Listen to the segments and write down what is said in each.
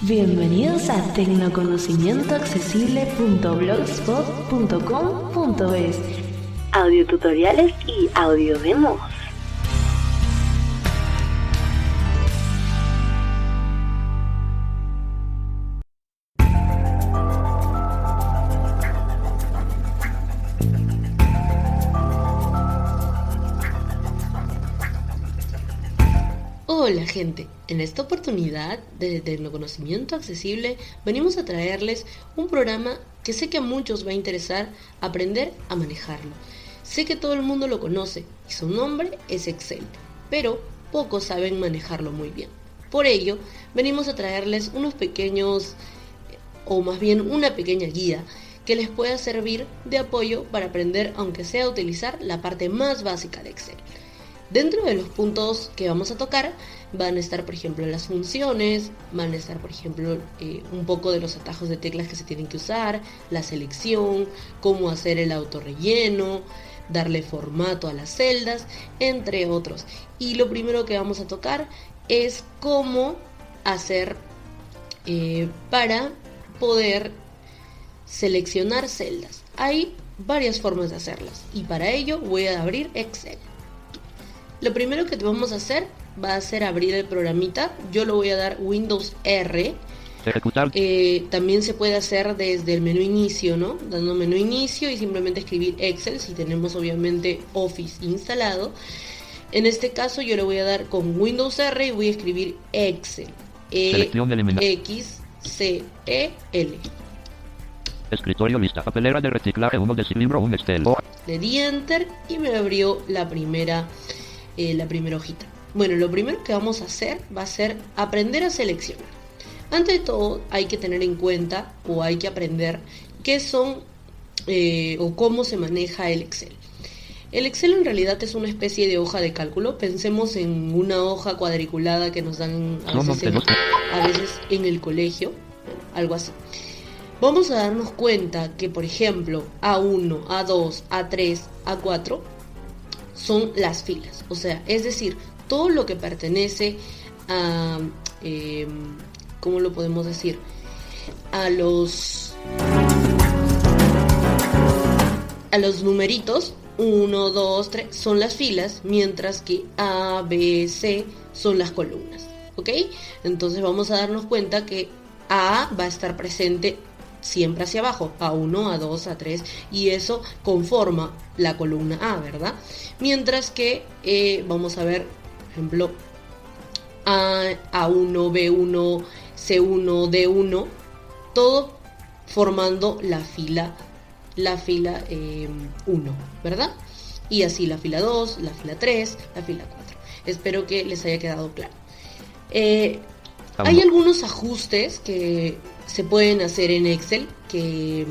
Bienvenidos a tecnoconocimientoaccesible.blogspot.com.es. Audiotutoriales y audiodemos. Hola gente, en esta oportunidad de Tecnoconocimiento Accesible venimos a traerles un programa que sé que a muchos va a interesar aprender a manejarlo. Sé que todo el mundo lo conoce y su nombre es Excel, pero pocos saben manejarlo muy bien. Por ello, venimos a traerles unos pequeños, o más bien una pequeña guía que les pueda servir de apoyo para aprender, aunque sea a utilizar la parte más básica de Excel. Dentro de los puntos que vamos a tocar van a estar, por ejemplo, las funciones, van a estar, por ejemplo, un poco de los atajos de teclas que se tienen que usar, la selección, cómo hacer el autorrelleno, darle formato a las celdas, entre otros. Y lo primero que vamos a tocar es cómo hacer para poder seleccionar celdas. Hay varias formas de hacerlas y para ello voy a abrir Excel. Lo primero que vamos a hacer va a ser abrir el programita. Yo lo voy a dar Windows R. Ejecutar. También se puede hacer desde el menú inicio, ¿no? Dando menú inicio y simplemente escribir Excel si tenemos obviamente Office instalado. En este caso yo le voy a dar con Windows R y voy a escribir Excel. E-X-C-E-L. Escritorio, lista, papelera de reciclaje, 1 de libro, un Excel. Le di Enter y me abrió la primera hojita. Bueno, lo primero que vamos a hacer va a ser aprender a seleccionar. Antes de todo hay que tener en cuenta o hay que aprender qué son o cómo se maneja el Excel. El Excel en realidad es una especie de hoja de cálculo. Pensemos en una hoja cuadriculada que nos dan a veces en el colegio, algo así. Vamos a darnos cuenta que, por ejemplo, A1, A2, A3, A4 son las filas. O sea, es decir, todo lo que pertenece a, ¿cómo lo podemos decir? A los numeritos, 1, 2, 3, son las filas, mientras que A, B, C son las columnas. ¿Ok? Entonces vamos a darnos cuenta que A va a estar presente siempre hacia abajo, A1, A2, A3, y eso conforma la columna A, ¿verdad? Mientras que vamos a ver, por ejemplo, A1, B1, C1, D1, todo formando la fila 1, ¿verdad? Y así la fila 2, la fila 3, la fila 4. Espero que les haya quedado claro. Hay algunos ajustes que se pueden hacer en Excel que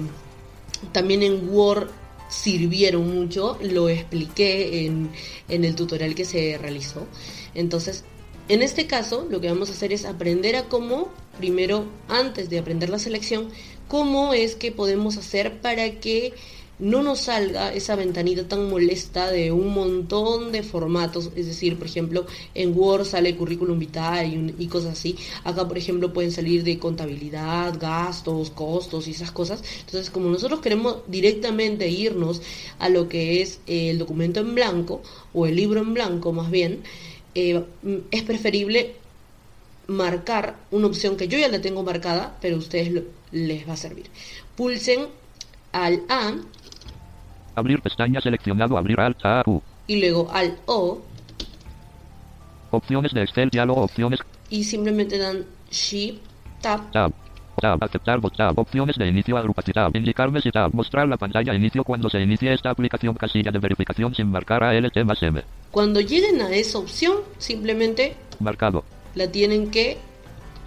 también en Word sirvieron mucho. Lo expliqué en el tutorial que se realizó. Entonces, en este caso, lo que vamos a hacer es aprender a cómo, primero, antes de aprender la selección, cómo es que podemos hacer para que no nos salga esa ventanita tan molesta de un montón de formatos. Es decir, por ejemplo, en Word sale currículum vitae y cosas así. Acá, por ejemplo, pueden salir de contabilidad, gastos, costos y esas cosas. Entonces, como nosotros queremos directamente irnos a lo que es el documento en blanco, o el libro en blanco más bien, es preferible marcar una opción que yo ya la tengo marcada, pero a ustedes les va a servir. Pulsen al A. Abrir pestaña seleccionado, abrir Alt A, Q. Y luego al O. Opciones de Excel, diálogo, opciones. Y simplemente dan Shift, Tab. Tab, aceptar, tab, opciones de inicio, agrupación, tab, indicarme si tab, mostrar la pantalla inicio cuando se inicie esta aplicación, casilla de verificación sin marcar ALT más M. Cuando lleguen a esa opción, simplemente marcado. La tienen que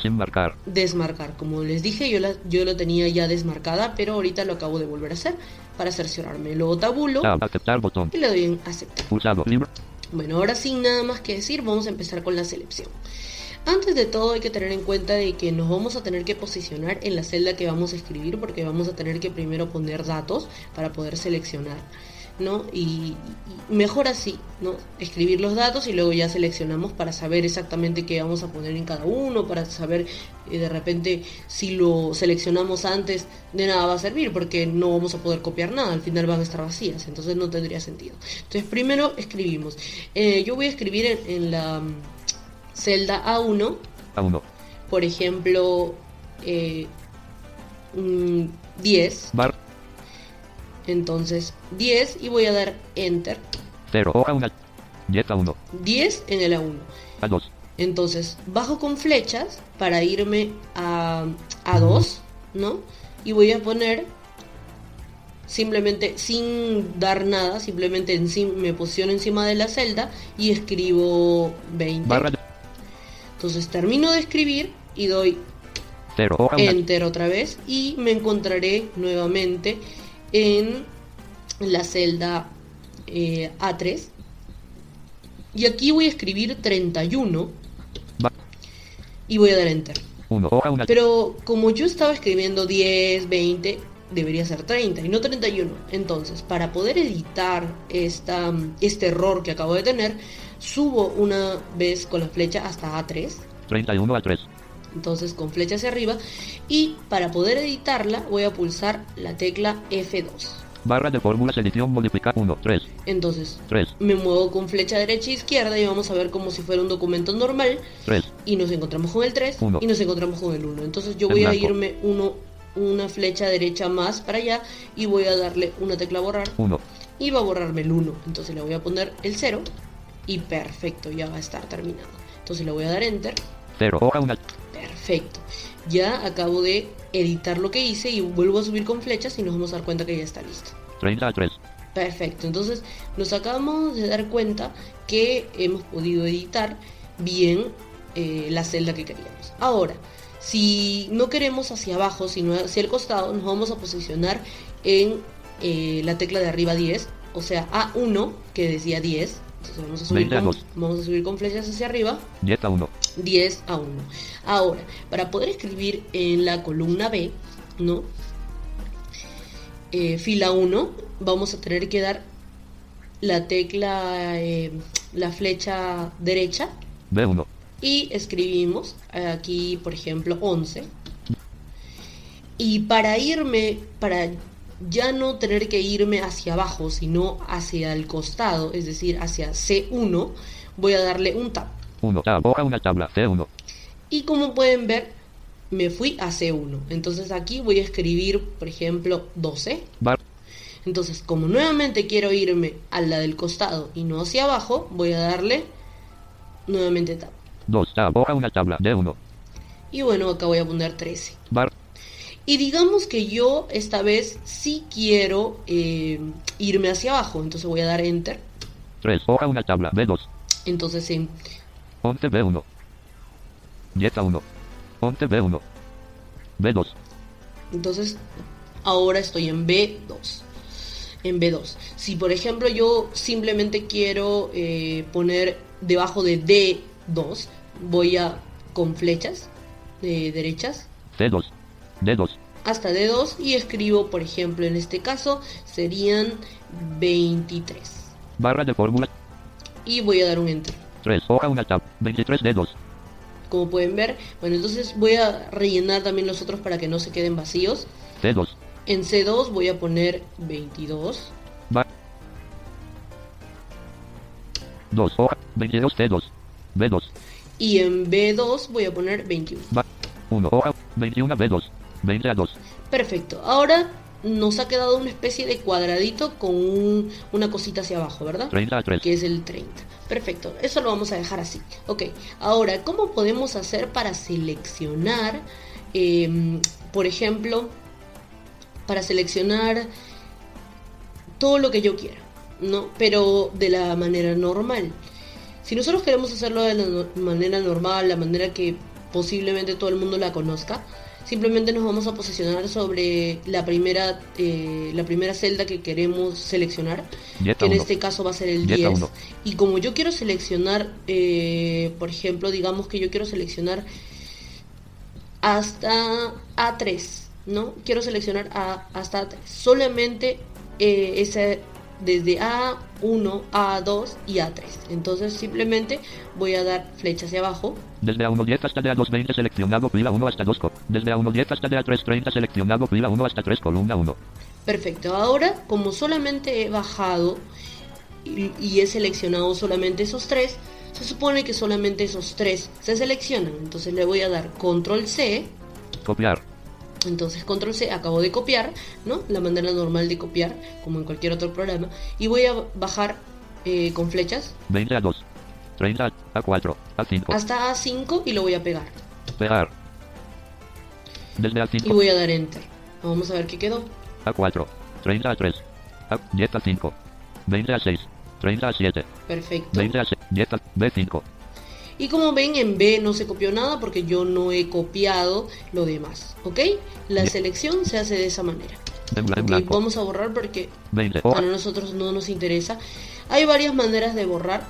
sin marcar. Desmarcar. Como les dije, yo la tenía ya desmarcada, pero ahorita lo acabo de volver a hacer para cerciorarme. Luego tabulo. Tab, aceptar, botón. Y le doy en aceptar. Pulsado, libro. Bueno, ahora sin nada más que decir, vamos a empezar con la selección. Antes de todo hay que tener en cuenta de que nos vamos a tener que posicionar en la celda que vamos a escribir, porque vamos a tener que primero poner datos para poder seleccionar. ¿no? Y mejor así, ¿no? Escribir los datos y luego ya seleccionamos para saber exactamente qué vamos a poner en cada uno, para saber de repente si lo seleccionamos antes de nada va a servir porque no vamos a poder copiar nada, al final van a estar vacías, entonces no tendría sentido. Entonces primero escribimos. Yo voy a escribir en la celda A1, por ejemplo, 10. Bar. Entonces 10 y voy a dar enter. 0 o A1. 10 A1. 10 en el A1. A2. Entonces bajo con flechas para irme a A2, ¿no? Y voy a poner simplemente sin dar nada, simplemente me posiciono encima de la celda y escribo 20. Entonces termino de escribir y doy 0 o A1. enter otra vez y me encontraré nuevamente en la celda A3 y aquí voy a escribir 31 y voy a dar enter. 1 o A1. Pero como yo estaba escribiendo 10, 20, debería ser 30 y no 31. Entonces, para poder editar este error que acabo de tener, subo una vez con la flecha hasta A3. 31 A3. Entonces con flecha hacia arriba y para poder editarla voy a pulsar la tecla F2. Barra de fórmulas edición modificar 1, 3. Entonces 3. Me muevo con flecha derecha e izquierda y vamos a ver como si fuera un documento normal. 3. Y nos encontramos con el 3 1. Y nos encontramos con el 1. Entonces yo voy a irme una flecha derecha más para allá y voy a darle una tecla borrar 1. y va a borrarme el 1. Entonces le voy a poner el 0 y perfecto, ya va a estar terminado. Entonces le voy a dar enter. 0 o A1. Perfecto, ya acabo de editar lo que hice y vuelvo a subir con flechas y nos vamos a dar cuenta que ya está listo. 30 a 3. Perfecto, entonces nos acabamos de dar cuenta que hemos podido editar bien la celda que queríamos. Ahora, si no queremos hacia abajo, sino hacia el costado, nos vamos a posicionar en la tecla de arriba 10, o sea A1 que decía 10. Entonces vamos a subir con flechas hacia arriba. 10 a 1. 10 a 1. Ahora, para poder escribir en la columna B, ¿no? Fila 1, vamos a tener que dar la tecla, la flecha derecha. B1. Y escribimos aquí, por ejemplo, 11. Y para ya no tener que irme hacia abajo, sino hacia el costado, es decir, hacia C1, voy a darle un tab. 1 tab o a una tabla C1. Y como pueden ver, me fui a C1. Entonces aquí voy a escribir, por ejemplo, 12. Bar. Entonces, como nuevamente quiero irme a la del costado y no hacia abajo, voy a darle nuevamente tab. 2 tab o a una tabla D1. Y bueno, acá voy a poner 13. Bar. Y digamos que yo esta vez sí quiero irme hacia abajo, entonces voy a dar enter. 3 o a una tabla B2. Entonces en 11 B1. 10 a 1. 11 B1. B2. Entonces ahora estoy en B2. En B2. Si por ejemplo yo simplemente quiero poner debajo de D2, voy a con flechas derechas. C2. D2. Hasta D2 y escribo, por ejemplo, en este caso serían 23. Barra de fórmula. Y voy a dar un enter. 3 o a una tab. 23 D2. Como pueden ver, bueno, entonces voy a rellenar también los otros para que no se queden vacíos. C2. En C2 voy a poner 22. 2 o 22 C2. B2. Y en B2 voy a poner 21. 1 o 21 B2. 20 a 2. Perfecto. Ahora nos ha quedado una especie de cuadradito con una cosita hacia abajo, ¿verdad? 30 a 3. Que es el 30. Perfecto. Eso lo vamos a dejar así. Ok. Ahora, ¿cómo podemos hacer para seleccionar, por ejemplo, para seleccionar todo lo que yo quiera, ¿no? Pero de la manera normal. Si nosotros queremos hacerlo de la manera normal, la manera que posiblemente todo el mundo la conozca, simplemente nos vamos a posicionar sobre la primera celda que queremos seleccionar, que en este caso va a ser el 10. Y como yo quiero seleccionar, por ejemplo, digamos que yo quiero seleccionar hasta A3, ¿no? Quiero seleccionar hasta A3. Solamente esa desde A1, A2 y A3. Entonces simplemente voy a dar flecha hacia abajo. Desde A1 hasta A2 seleccionado fila 1 hasta 2. Desde A1 hasta A3 seleccionado fila 1 hasta 3 columna 1. Perfecto. Ahora, como solamente he bajado y he seleccionado solamente esos tres, se supone que solamente esos tres se seleccionan. Entonces le voy a dar control C. Copiar. Entonces control C, acabo de copiar, ¿no? La manera normal de copiar, como en cualquier otro programa. Y voy a bajar con flechas 20 A2, 30 A4, A5. hasta A5 y lo voy a pegar. Pegar. Desde A5. Y voy a dar enter. Vamos a ver qué quedó. A4, 30 A3, A10 A5, 20 A6, 30 A7, Perfecto. 20 A6, 10 A B5. Y como ven, en B no se copió nada porque yo no he copiado lo demás, ¿ok? La selección se hace de esa manera. En Ok, blanco. vamos a borrar porque 20. a nosotros no nos interesa. Hay varias maneras de borrar,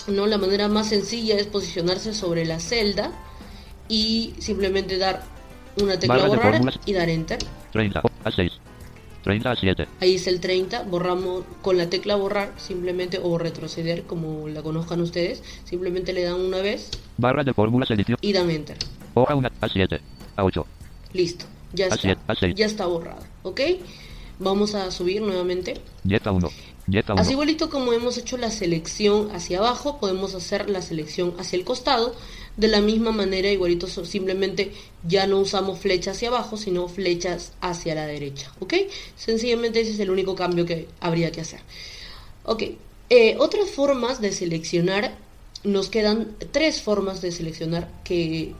¿no? La manera más sencilla es posicionarse sobre la celda y simplemente dar una tecla Barra de borrar fórmulas. y dar enter. 30 A6, 30 A7. Ahí es el 30, borramos con la tecla borrar simplemente, o retroceder como la conozcan ustedes, simplemente le dan una vez Barra de fórmulas edición. y dan enter. Hoja 1 A7, A8. Listo, ya está, A7, A6. ya está borrado, ¿ok? Vamos a subir nuevamente. 10 A1, 10 A1. Así igualito como hemos hecho la selección hacia abajo, podemos hacer la selección hacia el costado. De la misma manera, igualito, simplemente ya no usamos flechas hacia abajo, sino flechas hacia la derecha, ¿ok? Sencillamente ese es el único cambio que habría que hacer. Ok, otras formas de seleccionar, nos quedan tres formas de seleccionar que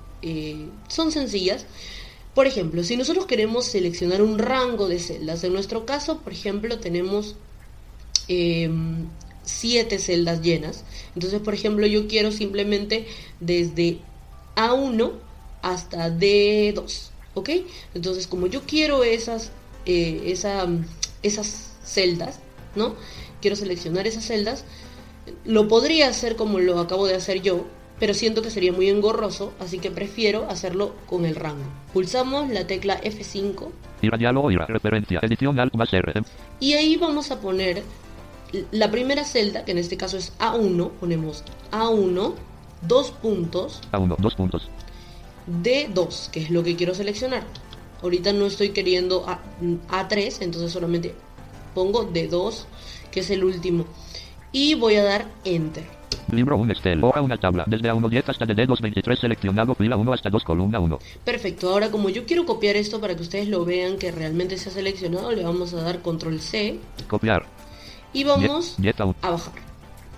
son sencillas. Por ejemplo, si nosotros queremos seleccionar un rango de celdas, en nuestro caso, por ejemplo, tenemos 7 celdas llenas. Entonces, por ejemplo, yo quiero simplemente desde A1 hasta D2, ¿ok? Entonces, como yo quiero esas celdas, ¿no? Quiero seleccionar esas celdas. Lo podría hacer como lo acabo de hacer yo, pero siento que sería muy engorroso, así que prefiero hacerlo con el rango. Pulsamos la tecla F5 Ira diálogo, ira referencia, edición alt más R. y ahí vamos a poner la primera celda, que en este caso es A1, ponemos A1, 2 puntos, A1, 2 puntos. D2, que es lo que quiero seleccionar. Ahorita no estoy queriendo A3, entonces solamente pongo D2, que es el último. Y voy a dar Enter. Libro 1 Excel, hoja 1 tabla, desde A1 10 hasta D2 23 seleccionado, fila 1 hasta 2 columna 1. Perfecto, ahora como yo quiero copiar esto para que ustedes lo vean que realmente se ha seleccionado, le vamos a dar Control C. Copiar. Y vamos 10 A1, a bajar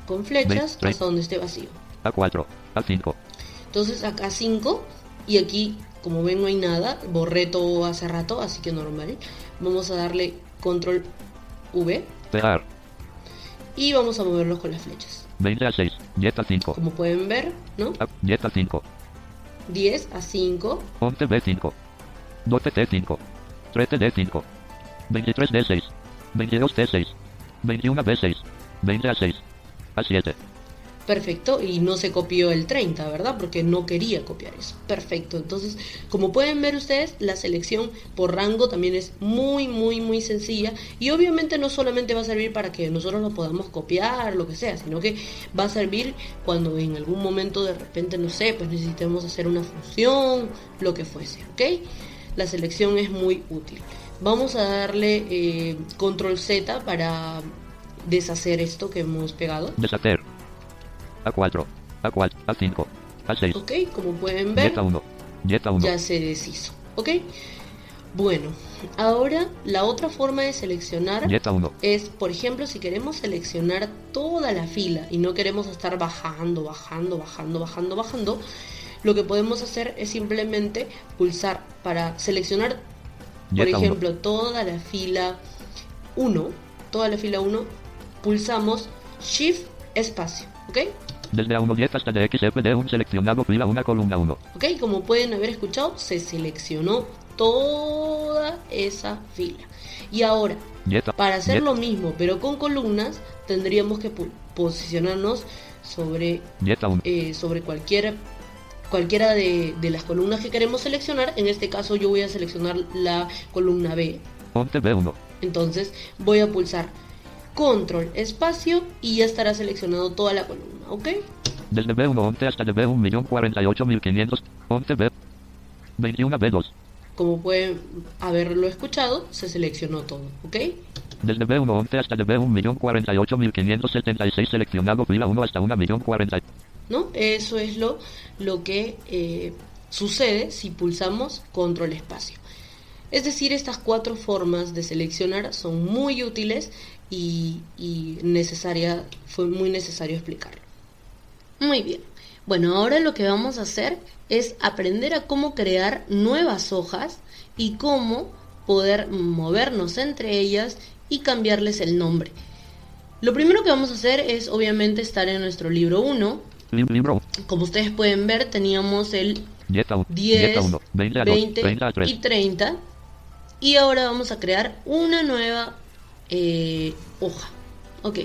con flechas 20, hasta donde esté vacío. A4, A5. Entonces acá 5 y aquí como ven no hay nada, borré todo hace rato, así que normal. Vamos a darle Control V Pegar. y vamos a moverlos con las flechas. 20 A6, 10 A5. Como pueden ver, ¿no? 10 A5, 10 a 5, 11 B5, 12 T5, 13 D5, 23 D6, 22 T6, 21 B6, 20 A6, A7. perfecto, y no se copió el 30, ¿verdad? Porque no quería copiar eso. Perfecto, entonces, como pueden ver ustedes, la selección por rango también es muy sencilla. Y obviamente no solamente va a servir para que nosotros lo podamos copiar, lo que sea, sino que va a servir cuando en algún momento de repente, no sé, pues necesitemos hacer una función, lo que fuese, ¿ok? La selección es muy útil. Vamos a darle Control Z para deshacer esto que hemos pegado. Deshacer. A4, A4, A5, A6. Ok, como pueden ver, 10 A1, 10 A1. ya se deshizo. Ok, bueno, ahora la otra forma de seleccionar 10 A1, es, por ejemplo, si queremos seleccionar toda la fila y no queremos estar bajando, lo que podemos hacer es simplemente pulsar para seleccionar, por 10 A1. ejemplo, toda la fila 1, pulsamos Shift espacio, ¿ok? Desde A1 10 hasta DXFD1 seleccionado, fila 1 columna 1. Ok, como pueden haber escuchado, se seleccionó toda esa fila. Y ahora, 10 para hacer 10, lo mismo, pero con columnas, tendríamos que posicionarnos sobre, 10 A1, sobre cualquiera de las columnas que queremos seleccionar. En este caso yo voy a seleccionar la columna B. 11 B1, Entonces voy a pulsar control, espacio y ya estará seleccionado toda la columna, ¿ok? Desde B111 hasta B1.048.500, 11B, 21B2. Como pueden haberlo escuchado, se seleccionó todo, ¿ok? Desde B111 hasta B1.048.576 seleccionado fila 1 hasta 1.040. ¿No? Eso es lo que sucede si pulsamos control espacio. Es decir, estas 4 formas de seleccionar son muy útiles y fue muy necesario explicarlo. Muy bien. Bueno, ahora lo que vamos a hacer es aprender a cómo crear nuevas hojas y cómo poder movernos entre ellas y cambiarles el nombre. Lo primero que vamos a hacer es obviamente estar en nuestro libro 1. Libro. Como ustedes pueden ver, teníamos el 10, 20 y 30. Y ahora vamos a crear una nueva hoja. Ok.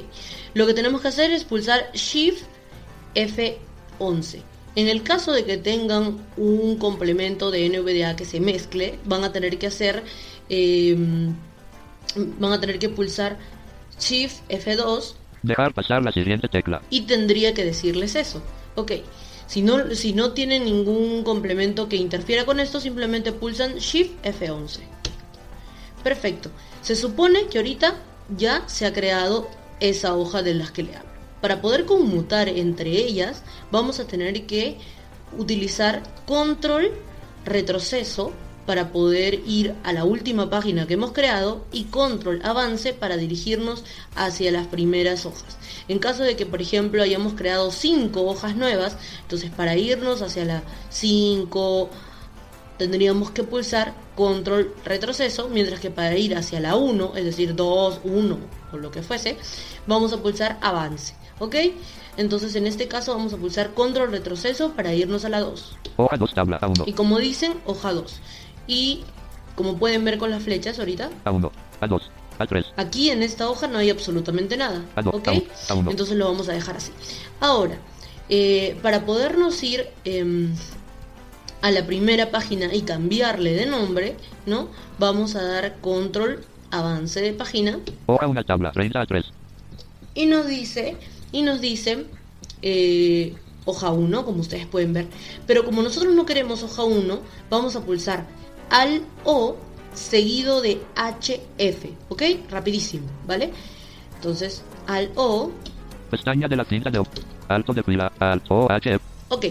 Lo que tenemos que hacer es pulsar Shift F11. En el caso de que tengan un complemento de NVDA que se mezcle, van a tener que pulsar Shift F2. Dejar pasar la siguiente tecla. Y tendría que decirles eso. Ok. Si no tienen ningún complemento que interfiera con esto, simplemente pulsan Shift F11. Perfecto. Se supone que ahorita ya se ha creado esa hoja de las que le hablo. Para poder conmutar entre ellas, vamos a tener que utilizar control retroceso para poder ir a la última página que hemos creado y control avance para dirigirnos hacia las primeras hojas. En caso de que, por ejemplo, hayamos creado 5 hojas nuevas, entonces para irnos hacia la 5 tendríamos que pulsar control retroceso, mientras que para ir hacia la 1, es decir 2, 1 o lo que fuese, vamos a pulsar avance, ¿ok? Entonces en este caso vamos a pulsar control retroceso para irnos a la 2. Hoja 2, tabla A1. Y como dicen, hoja 2. Y como pueden ver con las flechas ahorita, A1, A2, A3. Aquí en esta hoja no hay absolutamente nada, A2, ¿ok? A1. Entonces lo vamos a dejar así. Ahora, para podernos ir a la primera página y cambiarle de nombre, ¿no? Vamos a dar control avance de página. Hoja 1, tabla 30 a 3. Y nos dice hoja 1, como ustedes pueden ver. Pero como nosotros no queremos hoja 1, vamos a pulsar Alt O seguido de HF, ¿ok? Rapidísimo, ¿vale? Entonces, Alt O. Pestaña de la cinta de alto de fila, Alt O, HF. Ok,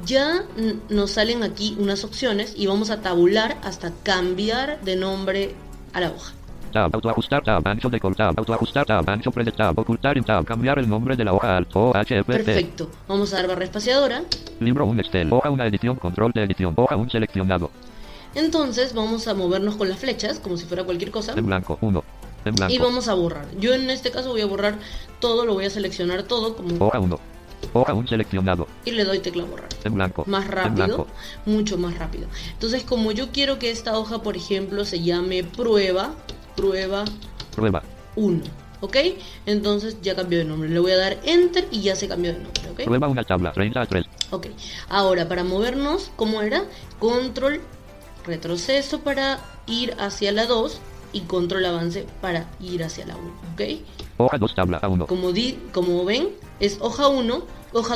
ya nos salen aquí unas opciones y vamos a tabular hasta cambiar de nombre a la hoja. Tab, autoajustar, tab, ancho de col, tab, autoajustar, tab, ancho pre de tab, ocultar en tab, cambiar el nombre de la hoja, Alt O, HF. Perfecto, vamos a dar barra espaciadora. Libro 1, Excel, hoja 1, edición, control de edición, hoja 1, seleccionado. Entonces vamos a movernos con las flechas, como si fuera cualquier cosa. En blanco, 1, en blanco. Y vamos a borrar. Yo en este caso voy a borrar todo, lo voy a seleccionar todo como... Hoja 1, hoja 1, seleccionado. Y le doy tecla borrar. En blanco. Más En rápido, blanco. mucho más rápido. Entonces, como yo quiero que esta hoja, por ejemplo, se llame prueba Prueba. 1, ¿ok? Entonces ya cambió de nombre. Le voy a dar Enter y ya se cambió de nombre, ¿ok? Prueba una tabla 30 a 3. Ok. Ahora, para movernos, ¿cómo era? Control retroceso para ir hacia la 2 y control avance para ir hacia la 1, ¿ok? Hoja 2, tabla A1. Como ven, es hoja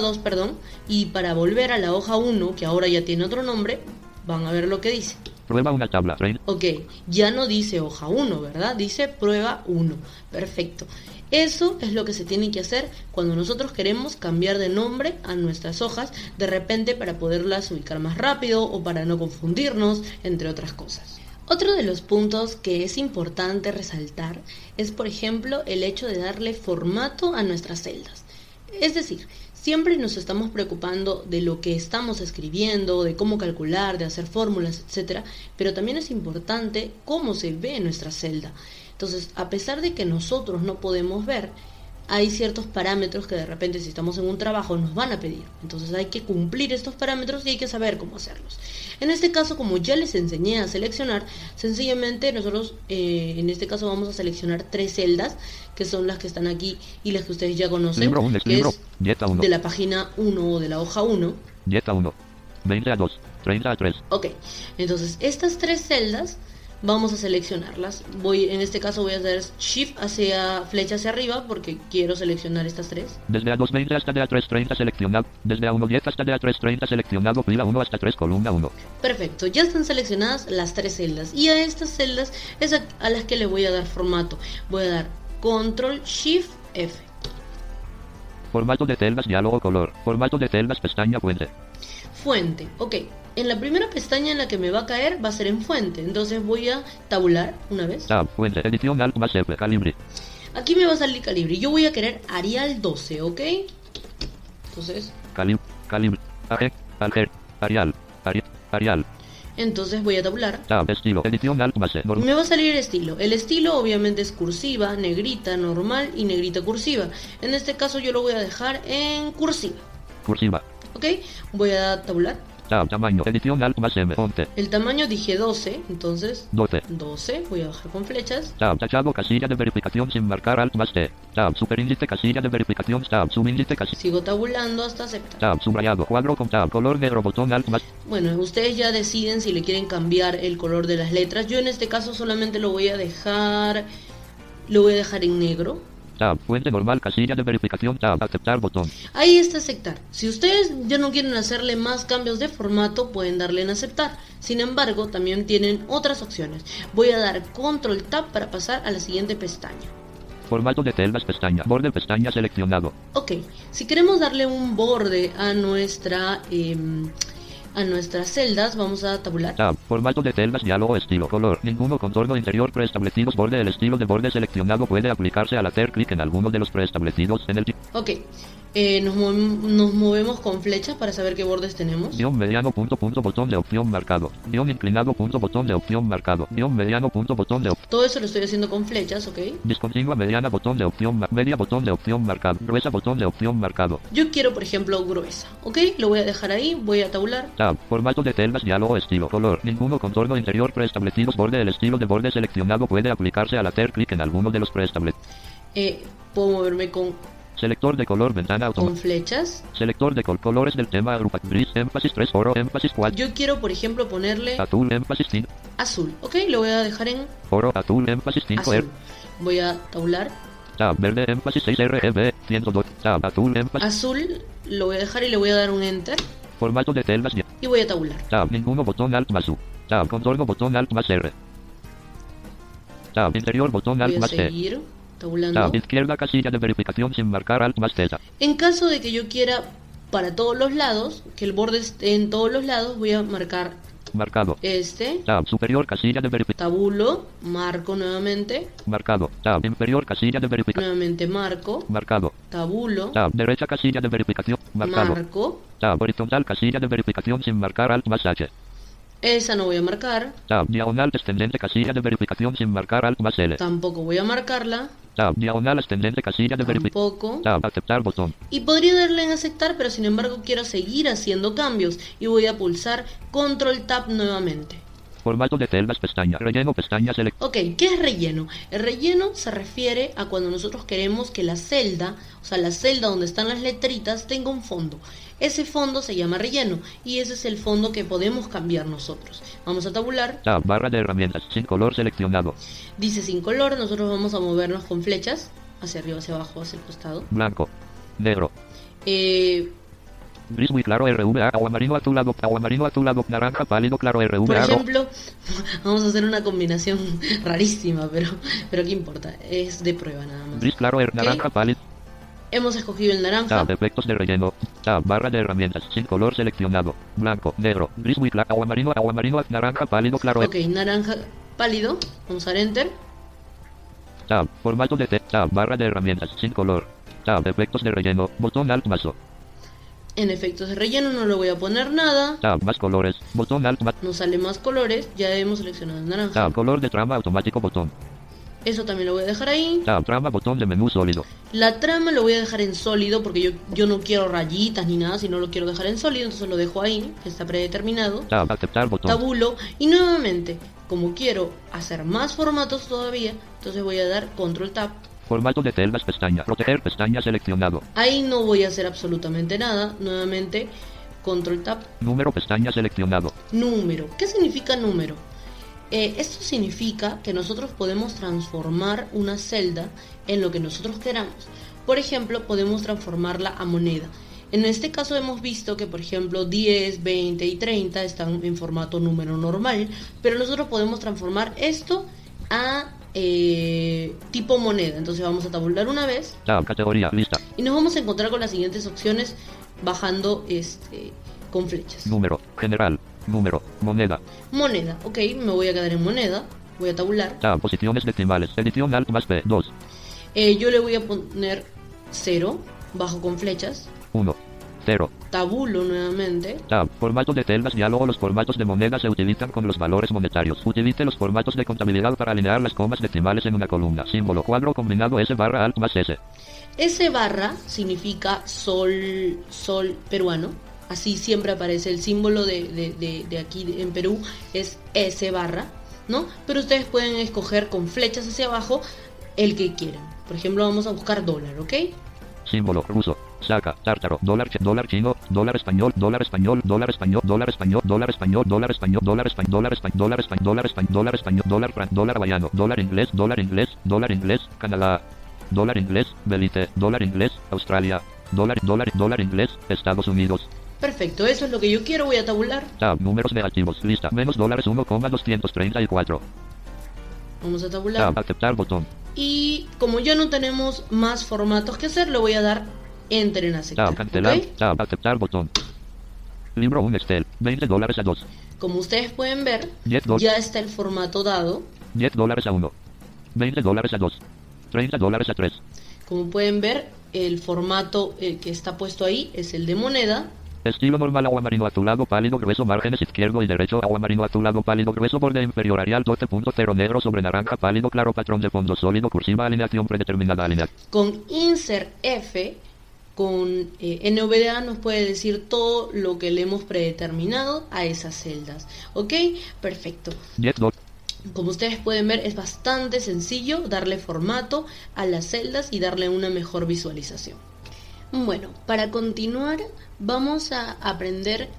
2, perdón, y para volver a la hoja 1, que ahora ya tiene otro nombre, van a ver lo que dice. Prueba una tabla 30. Ok, ya no dice hoja 1, ¿verdad? Dice prueba 1. Perfecto. Eso es lo que se tiene que hacer cuando nosotros queremos cambiar de nombre a nuestras hojas, de repente para poderlas ubicar más rápido o para no confundirnos, entre otras cosas. Otro de los puntos que es importante resaltar es, por ejemplo, el hecho de darle formato a nuestras celdas. Es decir, siempre nos estamos preocupando de lo que estamos escribiendo, de cómo calcular, de hacer fórmulas, etc. Pero también es importante cómo se ve nuestra celda. Entonces, a pesar de que nosotros no podemos ver, hay ciertos parámetros que de repente si estamos en un trabajo nos van a pedir. Entonces hay que cumplir estos parámetros y hay que saber cómo hacerlos. En este caso, como ya les enseñé a seleccionar, sencillamente nosotros en este caso vamos a seleccionar 3 celdas, que son las que están aquí y las que ustedes ya conocen, Libro 1, que libro, es 10 a 1. de la página 1 o de la hoja 1. 10 a 1. 20 a 2. 30 a 3. Ok, entonces estas 3 celdas vamos a seleccionarlas. En este caso voy a hacer Shift hacia flecha hacia arriba porque quiero seleccionar estas tres. Desde A220 hasta de A330 seleccionado. Desde A110 hasta de A330 seleccionado. Fila 1 hasta 3 columna 1. Perfecto, ya están seleccionadas las tres celdas y a estas celdas es a las que le voy a dar formato. Voy a dar Control Shift F. Formato de celdas, diálogo, color. Formato de celdas, pestaña, fuente. Fuente, ok. En la primera pestaña en la que me va a caer va a ser en fuente. Entonces voy a tabular una vez. Tab, fuente, edición, alt más F, calibre. Aquí me va a salir calibre. Yo voy a querer Arial 12, ¿ok? Entonces... Calibre, Alger, Arial. Entonces voy a tabular. Tab, estilo, edición, alt más E, Me va a salir estilo. El estilo obviamente es cursiva, negrita, normal y negrita cursiva. En este caso yo lo voy a dejar en cursiva. Cursiva. ¿Ok? Voy a tabular. Tab, tamaño, edición, alt más M, fonte. El tamaño dije 12, entonces 12. Voy a bajar con flechas. Tab, tachado, casilla de verificación sin marcar, alt más T. Tab, superíndice, casilla de verificación, tab, subíndice, casilla. Sigo tabulando hasta aceptar. Tab, subrayado, cuadro con tab, color negro, botón, alt más. Bueno, ustedes ya deciden si le quieren cambiar el color de las letras. Yo en este caso solamente lo voy a dejar en negro. Tab, fuente normal, casilla de verificación, tab, aceptar, botón. Ahí está aceptar. Si ustedes ya no quieren hacerle más cambios de formato, pueden darle en aceptar. Sin embargo, también tienen otras opciones. Voy a dar Control Tab para pasar a la siguiente pestaña. Formato de celdas, pestaña, borde, pestaña seleccionado. Ok, si queremos darle un borde a nuestras celdas, vamos a tabular. Tab, formato de celdas, diálogo, estilo, color, ninguno, contorno interior preestablecidos, borde, el estilo de borde seleccionado puede aplicarse al hacer clic en alguno de los preestablecidos en el tipo. Ok, nos movemos con flechas para saber qué bordes tenemos. Guión mediano, punto, botón de opción marcado. Guión inclinado, punto, botón de opción marcado. Guión mediano, punto, botón de opción. Todo eso lo estoy haciendo con flechas, ok. Discontinua, mediana, botón de opción, media, botón de opción marcado. Gruesa, botón de opción marcado. Yo quiero, por ejemplo, gruesa, ok. Lo voy a dejar ahí, voy a tabular. Tab, formato de celdas, diálogo, estilo, color, ninguno, contorno interior preestablecidos, borde, el estilo de borde seleccionado puede aplicarse al hacer clic en alguno de los preestablecidos. Puedo moverme con Selector de color, ventana automática. con flechas. Selector de colores del tema, agrupa, gris, énfasis 3, oro, énfasis 4. Yo quiero, por ejemplo, ponerle Azul, énfasis 5. azul, ok. Lo voy a dejar en Oro, azul, énfasis 5, azul. Voy a tabular. Tab, verde, énfasis 6, RGB, 102. Tab, azul, énfasis. Azul, lo voy a dejar y le voy a dar un enter. Formato de celdas, Y voy a tabular. tab, ninguno, botón alt más U. Tab, contorno, botón alt más R. Tab, interior, botón alt Voy a más T. seguir tabulando. Tab, izquierda, casilla de verificación sin marcar, alt más Z. En caso de que yo quiera para todos los lados, que el borde esté en todos los lados, voy a marcar Marcado. este. Tab, superior, casilla de verificación. Tabulo, marco nuevamente. Marcado. Tab, inferior, casilla de verificación. Nuevamente marco. Marcado. Tabulo. Tab, derecha, casilla de verificación. Marcado. Marco. Tab, horizontal, casilla de verificación sin marcar, alt más H. Esa no voy a marcar. Tab, diagonal, descendente, casilla de verificación sin marcar, alt más L. Tampoco voy a marcarla. Tab, diagonal, ascendente, casilla de verificación. Tampoco. Tab, aceptar, botón. Y podría darle en aceptar, pero sin embargo quiero seguir haciendo cambios. Y voy a pulsar Control Tab nuevamente. Formato de celdas, pestaña, relleno, pestaña, select. Ok, ¿qué es relleno? El relleno se refiere a cuando nosotros queremos que la celda, o sea, la celda donde están las letritas, tenga un fondo. Ese fondo se llama relleno y ese es el fondo que podemos cambiar nosotros. Vamos a tabular. Tab, barra de herramientas, sin color seleccionado. Dice sin color, nosotros vamos a movernos con flechas, hacia arriba, hacia abajo, hacia el costado. Blanco, negro, gris muy claro, RVA, aguamarino azulado, naranja pálido claro, Por RVA. ejemplo, vamos a hacer una combinación rarísima, pero ¿qué importa? Es de prueba nada más. Gris claro, naranja pálido. Hemos escogido el naranja. Tab, efectos de relleno. Tab, barra de herramientas, sin color seleccionado. Blanco, negro, gris muy claro, aguamarino, naranja pálido claro. Ok, naranja pálido. Vamos a dar enter. Tab, formato de tab, barra de herramientas, sin color. Tab, efectos de relleno, botón alt más O. En efectos de relleno no le voy a poner nada. Tab, más colores, botón alt más. Nos sale más colores. Ya hemos seleccionado el naranja. Tab, color de trama automático, botón. Eso también lo voy a dejar ahí. Tab, trama, botón de menú sólido. La trama lo voy a dejar en sólido porque yo no quiero rayitas ni nada, sino lo quiero dejar en sólido, entonces lo dejo ahí, que está predeterminado. Tab, aceptar, botón. Tabulo y nuevamente, como quiero hacer más formatos todavía, entonces voy a dar Control Tab. Formato de celdas, pestaña, proteger, pestaña seleccionado. Ahí no voy a hacer absolutamente nada, nuevamente Control Tab. Número, pestaña seleccionado. Número. ¿Qué significa número? Esto significa que nosotros podemos transformar una celda en lo que nosotros queramos. Por ejemplo, podemos transformarla a moneda. En este caso hemos visto que, por ejemplo, 10, 20 y 30 están en formato número normal, pero nosotros podemos transformar esto a tipo moneda. Entonces vamos a tabular una vez. Tab, categoría, lista. Y nos vamos a encontrar con las siguientes opciones bajando con flechas. Número, general, número, moneda. Moneda, ok, me voy a quedar en moneda. Voy a tabular. Tab, posiciones decimales. Edición Alt más P, 2. Yo le voy a poner 0, bajo con flechas. 1. 0. Tabulo nuevamente. Tab, formato de celdas, diálogo. Los formatos de moneda se utilizan con los valores monetarios. Utilice los formatos de contabilidad para alinear las comas decimales en una columna. Símbolo, cuadro combinado S barra Alt más S. S barra significa sol peruano. Así siempre aparece el símbolo de aquí en Perú, es S barra, ¿no? Pero ustedes pueden escoger con flechas hacia abajo el que quieran. Por ejemplo, vamos a buscar dólar, ¿ok? Símbolo, ruso, saca, tártaro, dólar chino, dólar español, dólar español, dólar español, dólar español, dólar español, dólar español, dólar español, dólar español, dólar español, dólar español, dólar español, dólar fran, dólar hawaiano, dólar inglés, Canadá, dólar inglés, Belice, dólar inglés, Australia, dólar inglés, Estados Unidos. Perfecto, eso es lo que yo quiero, voy a tabular. Tab, números negativos, lista, menos dólares 1,234. Vamos a tabular. Tab, aceptar botón. Y como ya no tenemos más formatos que hacer, le voy a dar Enter en aceptar. Tab, cancelar, ¿ok? tab, aceptar botón. Libro 1 Excel, $20 a 2. Como ustedes pueden ver, $10. ya está el formato dado. $10 a 1. $20 a 2. $30 a 3. Como pueden ver, el formato que está puesto ahí es el de moneda. Estilo normal, agua marino azulado pálido grueso, márgenes izquierdo y derecho, agua marino azulado pálido grueso, borde inferior Arial 12.0 negro sobre naranja pálido claro, patrón de fondo sólido, cursiva, alineación predeterminada, alinear. Con Insert F, con NVDA nos puede decir todo lo que le hemos predeterminado a esas celdas. ¿Ok? Perfecto. $10. Como ustedes pueden ver, es bastante sencillo darle formato a las celdas y darle una mejor visualización. Bueno, para continuar vamos a aprender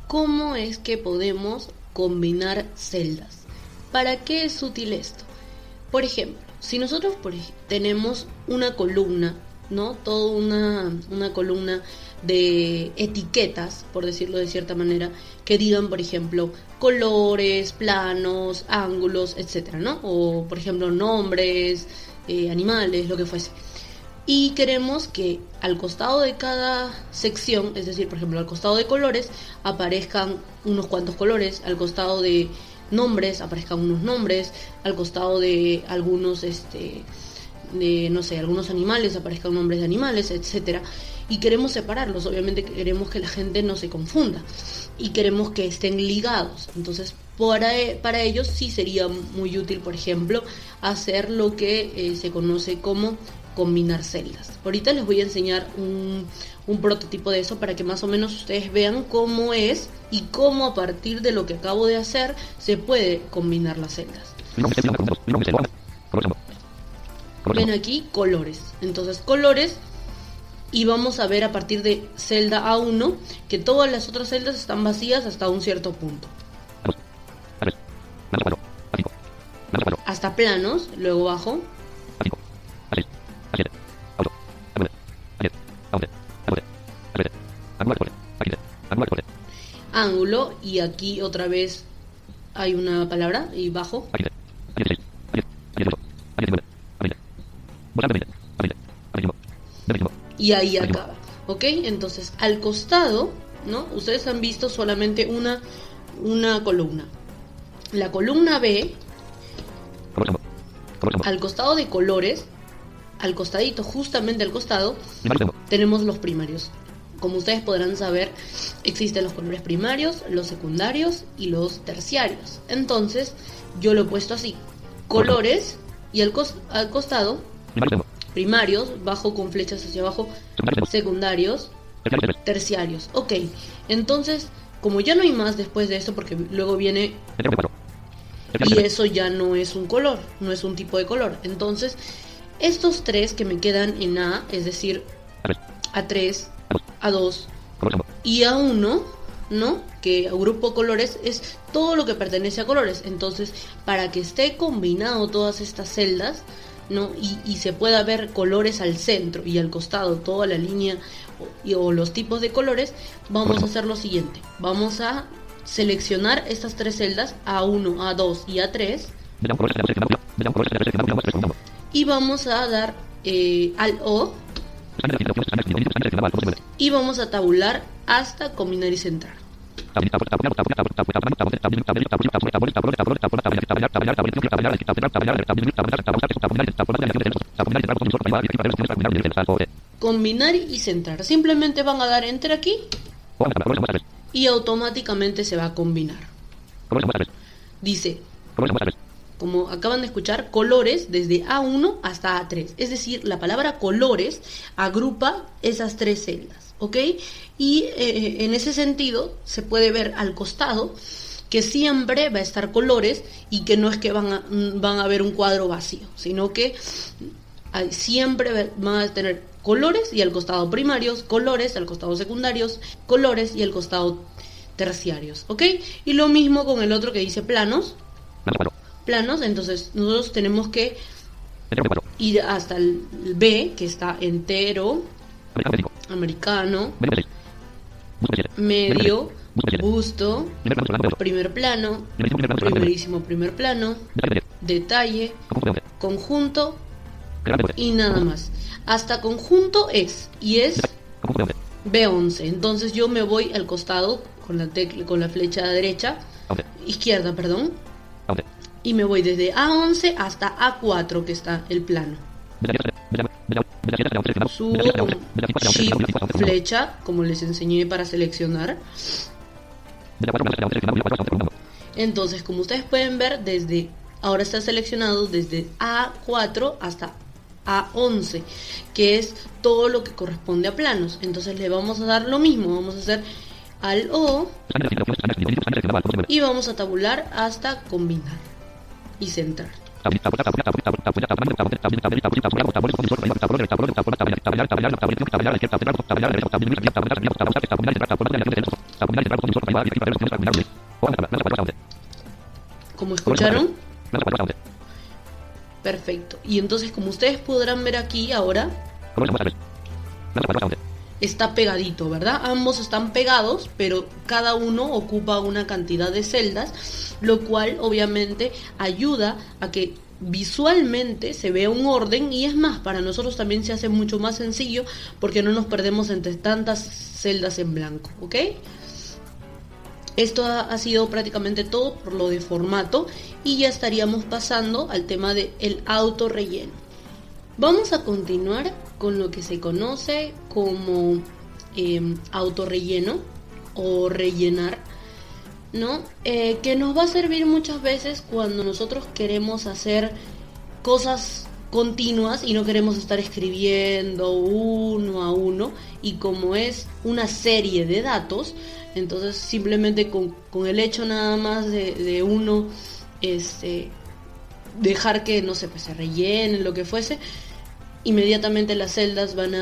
cómo es que podemos combinar celdas. ¿Para qué es útil esto? Por ejemplo, si nosotros tenemos una columna, ¿no? Toda una columna de etiquetas, por decirlo de cierta manera, que digan, por ejemplo, colores, planos, ángulos, etcétera, ¿no? O, por ejemplo, nombres, animales, lo que fuese. Y queremos que al costado de cada sección, es decir, por ejemplo, al costado de colores, aparezcan unos cuantos colores, al costado de nombres aparezcan unos nombres, al costado de algunos, algunos animales aparezcan nombres de animales, etcétera. Y queremos separarlos, obviamente queremos que la gente no se confunda y queremos que estén ligados. Entonces, para ellos sí sería muy útil, por ejemplo, hacer lo que se conoce como combinar celdas. Ahorita les voy a enseñar un prototipo de eso para que más o menos ustedes vean cómo es y cómo a partir de lo que acabo de hacer se puede combinar las celdas. Ven aquí colores. Entonces colores, y vamos a ver a partir de celda A1 que todas las otras celdas están vacías hasta un cierto punto. Hasta planos, luego bajo. Ángulo, y aquí otra vez hay una palabra y bajo. Y ahí acaba, ¿ok? Entonces al costado, ¿no? Ustedes han visto solamente una columna. La columna B, al costado de colores, al costadito, justamente al costado, tenemos los primarios. Como ustedes podrán saber, existen los colores primarios, los secundarios y los terciarios. Entonces, yo lo he puesto así: colores, y al costado, primarios, bajo con flechas hacia abajo, secundarios, terciarios. Ok, entonces, como ya no hay más después de esto, porque luego viene, y eso ya no es un color, no es un tipo de color. Entonces, estos tres que me quedan en A, es decir, A3, A2 y A1, ¿no? Que grupo colores es todo lo que pertenece a colores. Entonces, para que esté combinado todas estas celdas, ¿no? Y se pueda ver colores al centro y al costado, toda la línea o los tipos de colores, vamos a hacer lo siguiente. Vamos a seleccionar estas tres celdas, A1, A2 y A3, y vamos a dar al O y vamos a tabular hasta combinar y centrar. Combinar y centrar. Simplemente van a dar enter aquí y automáticamente se va a combinar. Dice, como acaban de escuchar, colores desde A1 hasta A3. Es decir, la palabra colores agrupa esas tres celdas, ¿ok? Y en ese sentido se puede ver al costado que siempre va a estar colores y que no es que van a ver un cuadro vacío, sino que siempre van a tener colores y al costado primarios, colores al costado secundarios, colores y al costado terciarios, ¿ok? Y lo mismo con el otro que dice planos. Planos, entonces nosotros tenemos que ir hasta el B, que está entero, americano, medio, busto, primer plano, primerísimo primer plano, detalle, conjunto y nada más. Hasta conjunto es B11. Entonces yo me voy al costado con la flecha derecha, izquierda, perdón, y me voy desde A11 hasta A4, que está el plano. Subo con Shift, flecha, como les enseñé para seleccionar. Entonces, como ustedes pueden ver, ahora está seleccionado desde A4 hasta A11, que es todo lo que corresponde a planos. Entonces le vamos a dar lo mismo, vamos a hacer al O y vamos a tabular hasta combinar y centrar. ¿Cómo escucharon? Perfecto. Y entonces, como ustedes podrán ver aquí ahora, está pegadito, ¿verdad? Ambos están pegados, pero cada uno ocupa una cantidad de celdas, lo cual obviamente ayuda a que visualmente se vea un orden, y es más, para nosotros también se hace mucho más sencillo porque no nos perdemos entre tantas celdas en blanco, ¿ok? Esto ha sido prácticamente todo por lo de formato, y ya estaríamos pasando al tema del autorrelleno. Vamos a continuar con lo que se conoce como autorrelleno o rellenar, ¿no? Que nos va a servir muchas veces cuando nosotros queremos hacer cosas continuas y no queremos estar escribiendo uno a uno, y como es una serie de datos, entonces simplemente con el hecho nada más de uno dejar que, no sé, pues se rellenen, lo que fuese, inmediatamente las celdas van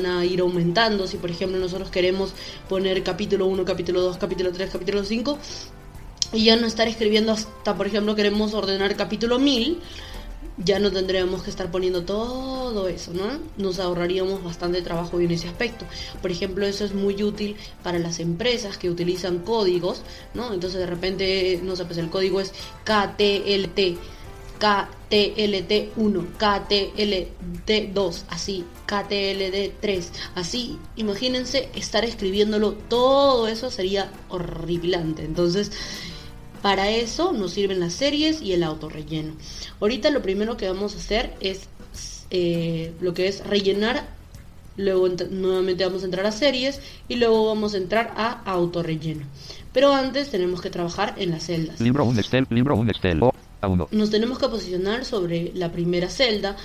a ir aumentando. Si por ejemplo nosotros queremos poner capítulo 1, capítulo 2, capítulo 3, capítulo 5, y ya no estar escribiendo hasta, por ejemplo, queremos ordenar capítulo 1000, ya no tendríamos que estar poniendo todo eso, ¿no? Nos ahorraríamos bastante trabajo en ese aspecto. Por ejemplo, eso es muy útil para las empresas que utilizan códigos, ¿no? Entonces de repente, no sé, pues el código es KTLT, KTLT1, KTLT2, así, KTLT3, así. Imagínense estar escribiéndolo, todo eso sería horripilante. Entonces, para eso nos sirven las series y el autorrelleno. Ahorita lo primero que vamos a hacer es lo que es rellenar. Luego nuevamente vamos a entrar a series y luego vamos a entrar a autorrelleno. Pero antes tenemos que trabajar en las celdas. Libro 1 Excel, A1. Nos tenemos que posicionar sobre la primera celda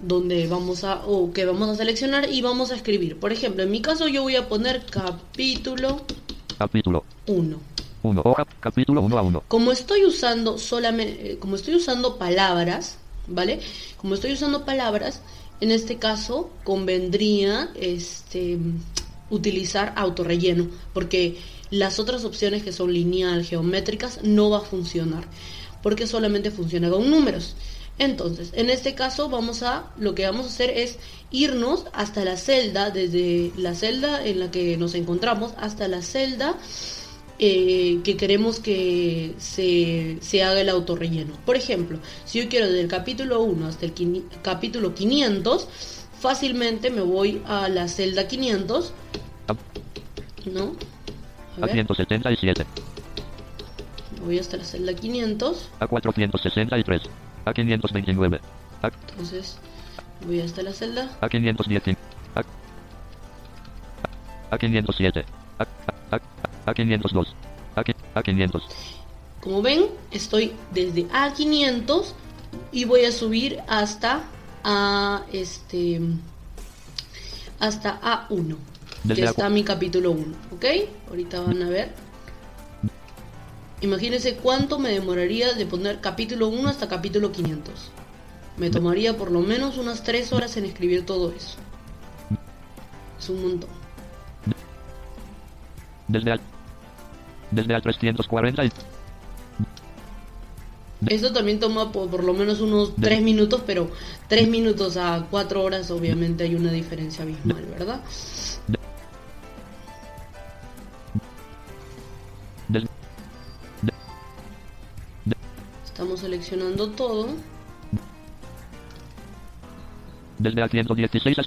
donde vamos a seleccionar y vamos a escribir. Por ejemplo, en mi caso yo voy a poner capítulo 1. Capítulo 1 A1. Como estoy usando palabras, ¿vale? Como estoy usando palabras, en este caso convendría utilizar autorrelleno, porque las otras opciones que son lineal, geométricas, no va a funcionar, porque solamente funciona con números. Entonces, en este caso lo que vamos a hacer es irnos hasta la celda, desde la celda en la que nos encontramos hasta la celda que queremos que se haga el autorrelleno. Por ejemplo, si yo quiero desde el capítulo 1 hasta el capítulo 500, fácilmente me voy a la celda 500, ¿no? A 577. Me voy hasta la celda 500. A 463. A 529. Entonces, voy hasta la celda. A 510. A 507. A 502. A 500. Como ven, estoy desde A500 y voy a subir hasta hasta A1, que está mi capítulo 1, ¿ok? Ahorita van a ver. Imagínense cuánto me demoraría de poner capítulo 1 hasta capítulo 500. Me tomaría por lo menos unas 3 horas en escribir todo eso. Es un montón. Desde al 340. Esto también toma por lo menos unos 3 minutos, pero 3 minutos a 4 horas obviamente hay una diferencia abismal, ¿verdad? Estamos seleccionando todo. Desde al 116.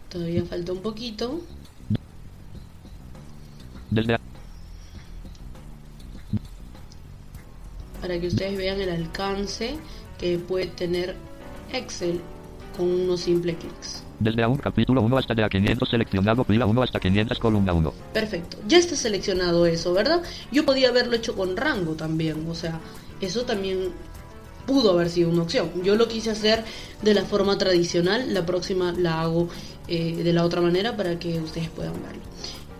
Todavía falta un poquito. Para que ustedes vean el alcance que puede tener Excel con unos simples clics. Desde A1 capítulo 1 hasta de A500 seleccionado fila 1 hasta 500 columna 1. Perfecto, ya está seleccionado eso, ¿verdad? Yo podía haberlo hecho con rango también, o sea, eso también pudo haber sido una opción. Yo lo quise hacer de la forma tradicional, la próxima la hago de la otra manera para que ustedes puedan verlo.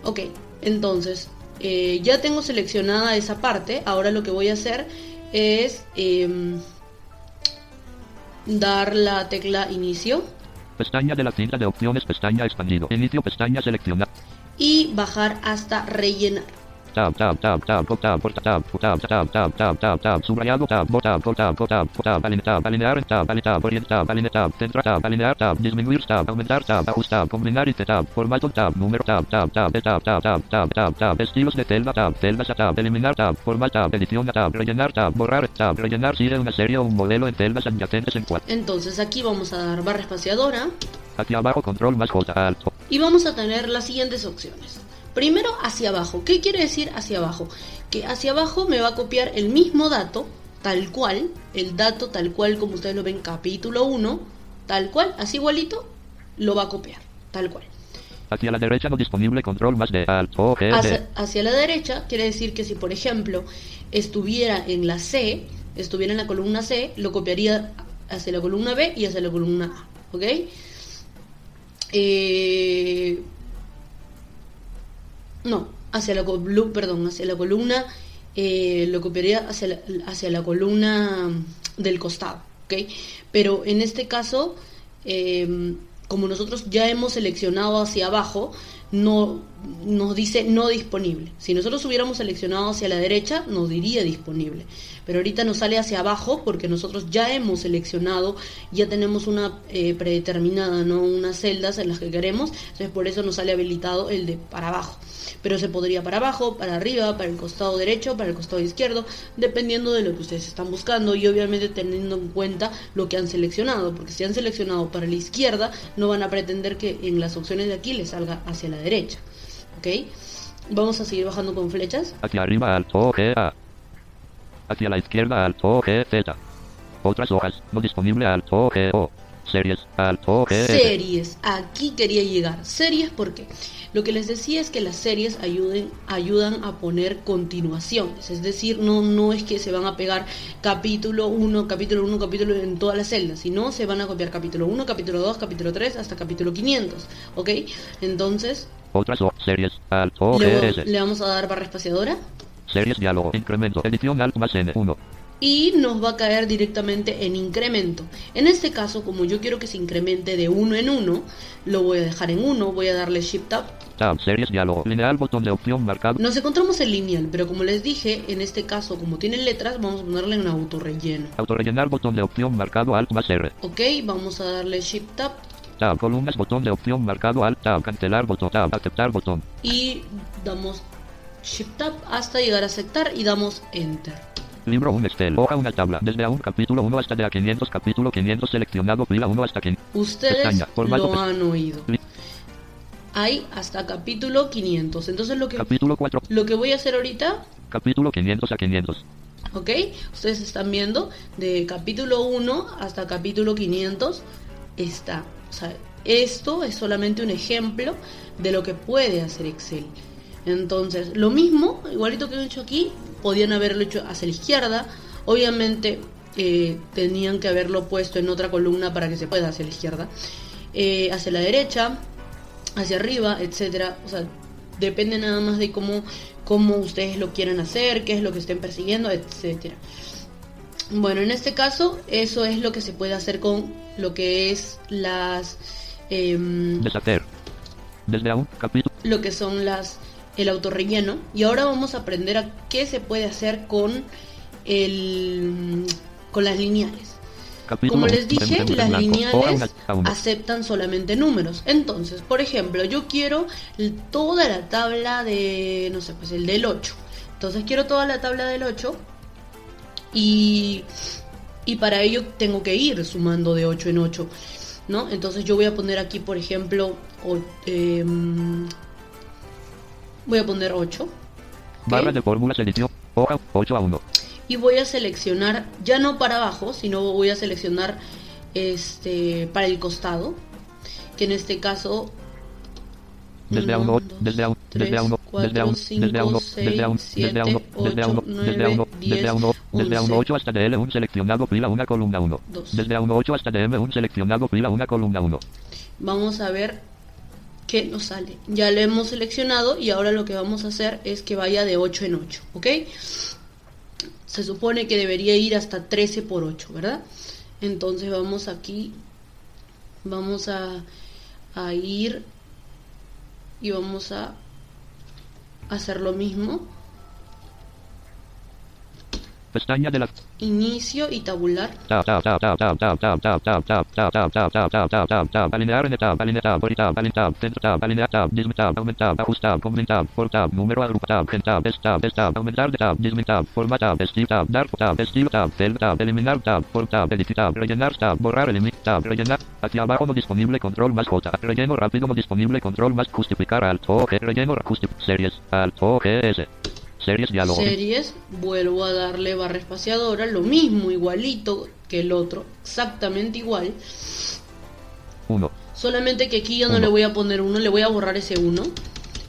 Ok, entonces ya tengo seleccionada esa parte. Ahora lo que voy a hacer es dar la tecla inicio. Pestaña de la cinta de opciones, pestaña expandido. Inicio, pestaña seleccionar. Y bajar hasta rellenar. Tab, tab, tab, tab, tab, tab, tab, tab, tab, tab, tab, tab, tab, subrayado, tab, tab, tab, tab, tab, alinear, tab, orientar, alinear, centrar, tab, alinear, tab, disminuir, tab, aumentar, tab, ajustar, combinar y tab, formato, tab, número, tab, tab, tab, tab, tab, tab, tab, tab, tab, estilos de celda, tab, celdas, tab, eliminar, tab, format, tab, edición, tab, rellenar, tab, borrar, tab, rellenar, sigue una serie o un modelo en celdas adyacentes en cuadro. Entonces aquí vamos a dar barra espaciadora. Aquí abajo, control más J, alto. Y vamos a tener las siguientes opciones. Primero, hacia abajo. ¿Qué quiere decir hacia abajo? Que hacia abajo me va a copiar el mismo dato, tal cual, el dato tal cual como ustedes lo ven, capítulo 1, tal cual, así igualito, lo va a copiar, tal cual. Hacia la derecha no disponible, control más de alto, hacia la derecha quiere decir que si, por ejemplo, estuviera en la C, estuviera en la columna C, lo copiaría hacia la columna B y hacia la columna A, ¿ok? No, hacia la columna, lo copiaría hacia la columna del costado, ¿ok? Pero en este caso, como nosotros ya hemos seleccionado hacia abajo, no nos dice no disponible. Si nosotros hubiéramos seleccionado hacia la derecha, nos diría disponible. Pero ahorita nos sale hacia abajo porque nosotros ya hemos seleccionado, ya tenemos una predeterminada, ¿no? Unas celdas en las que queremos, entonces por eso nos sale habilitado el de para abajo. Pero se podría para abajo, para arriba, para el costado derecho, para el costado izquierdo, dependiendo de lo que ustedes están buscando y obviamente teniendo en cuenta lo que han seleccionado, porque si han seleccionado para la izquierda, no van a pretender que en las opciones de aquí les salga hacia la derecha, ¿ok? Vamos a seguir bajando con flechas. Hacia arriba, alto, G, A. Hacia la izquierda, alto, G, Z. Otras hojas, no disponible, alto, G, O. Series, alto, G, S. Series, aquí quería llegar. Series, ¿por qué? Lo que les decía es que las series ayudan a poner continuaciones, es decir, no es que se van a pegar capítulo 1 en todas las celdas, sino se van a copiar capítulo 1, capítulo 2, capítulo 3 hasta capítulo 500, ¿ok? Entonces, otras series, alto, G, S. Le vamos a dar barra espaciadora. Series, diálogo, incremento, edición, alt más N, 1. y nos va a caer directamente en incremento. En este caso, como yo quiero que se incremente de 1 en 1, lo voy a dejar en 1, voy a darle Shift Tab. Tab, series, diálogo, lineal, botón de opción marcado. Nos encontramos en lineal, pero como les dije, en este caso, como tiene letras, vamos a ponerle en autorrelleno. Autorrellenar, botón de opción marcado, Alt más R. Ok, vamos a darle Shift Tab. Tab, columnas, botón de opción marcado, Alt, Tab, cancelar, botón, Tab, aceptar, botón. Y damos Shift Tab hasta llegar a aceptar y damos Enter. Libro 1 Excel, hoja una tabla, desde A1 capítulo 1 hasta de A500 capítulo 500 seleccionado, fila 1 hasta 500. Ustedes Pestaña, formato, lo han oído. Hay hasta capítulo 500. Entonces capítulo 4, lo que voy a hacer ahorita, capítulo 500 a 500. ok, ustedes están viendo de capítulo 1 hasta capítulo 500 está. O sea, esto es solamente un ejemplo de lo que puede hacer Excel. Entonces, lo mismo, igualito que he hecho aquí, podían haberlo hecho hacia la izquierda. Obviamente tenían que haberlo puesto en otra columna para que se pueda hacia la izquierda, hacia la derecha, hacia arriba, etcétera. O sea, depende nada más de cómo ustedes lo quieran hacer, qué es lo que estén persiguiendo, etcétera. Bueno, en este caso, eso es lo que se puede hacer con lo que es las Deshacer. Desde A1 capítulo. lo que son el autorrelleno. Y ahora vamos a aprender a qué se puede hacer con con las lineales. Como les dije, las lineales aceptan solamente números. Entonces, por ejemplo, yo quiero toda la tabla de, no sé, pues el del 8. Entonces quiero toda la tabla del 8 y para ello tengo que ir sumando de 8 en 8, ¿no? Entonces yo voy a poner aquí, por ejemplo, voy a poner 8. Barra de fórmulas edición, hoja 8 a 1. Y voy a seleccionar, ya no para abajo, sino voy a seleccionar para el costado, que en este caso desde A1, desde A1, desde A1, desde A1, desde A1, desde A1, desde A1, desde A1, desde A1, desde A1, desde A1 8 hasta DL1 seleccionado fila 1 columna 1. Desde A1 8 hasta DM1 seleccionado fila 1 columna 1. Vamos a ver qué nos sale. Ya lo hemos seleccionado y ahora lo que vamos a hacer es que vaya de 8 en 8, ¿ok? Se supone que debería ir hasta 13 por 8, ¿verdad? Entonces vamos aquí, vamos a ir y vamos a hacer lo mismo. Pestaña de la Inicio y tabular. Tab, tab, tab, tab, tab, tab, tab, tab, tab, tab, tab, tab, tab, tab, tab, tab, tab, tab, alinear en tab, alinear tab, body tab, align tab, centro tab, alinear tab, disminuir tab, aumentar tab, ajustar tab, combin tab, for tab, número agrupa tab, gen tab, des tab, aumentar de tab, disminuir tab, format tab, estilo tab, dark tab, estilo tab, cell tab, eliminar tab, form tab, editar tab, rellenar tab, borrar, eliminar tab, rellenar, hacia abajo no disponible, control más J, relleno rápido no disponible, control más justificar, alt o G, relleno series, alt o G, S. Series, diálogo. Series, vuelvo a darle barra espaciadora, lo mismo, igualito que el otro, exactamente igual. 1. Solamente que aquí yo no le voy a poner 1, le voy a borrar ese 1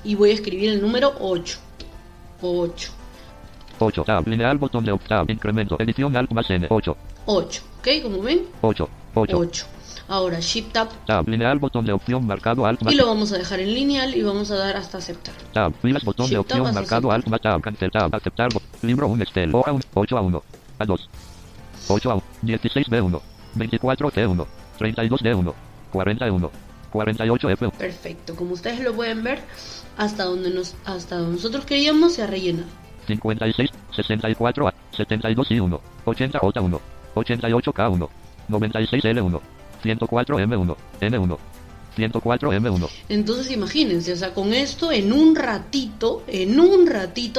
y voy a escribir el número 8. 8, tab, lineal, botón de tab, incremento, edición, alt más N, 8. 8, ¿ok? Como ven, 8. Ahora Shift Tab. Tab, lineal, botón de opción marcado, alt más. Y lo vamos a dejar en lineal y vamos a dar hasta aceptar. Tab, filas, botón de opción marcado, alt más tab, cancel tab, aceptar, libro 1 Excel, hoja 1, 8 a 1, a 2, 8 a 1, 16 B1, 24 C1, 32 D1, 41, 48 F1. Perfecto, como ustedes lo pueden ver, hasta donde nosotros queríamos se ha rellenado. 56, 64 A, 72 I1, 80 J1, 88 K1, 96 L1, 104 M1, N1, 104 M1. Entonces imagínense, o sea, con esto en un ratito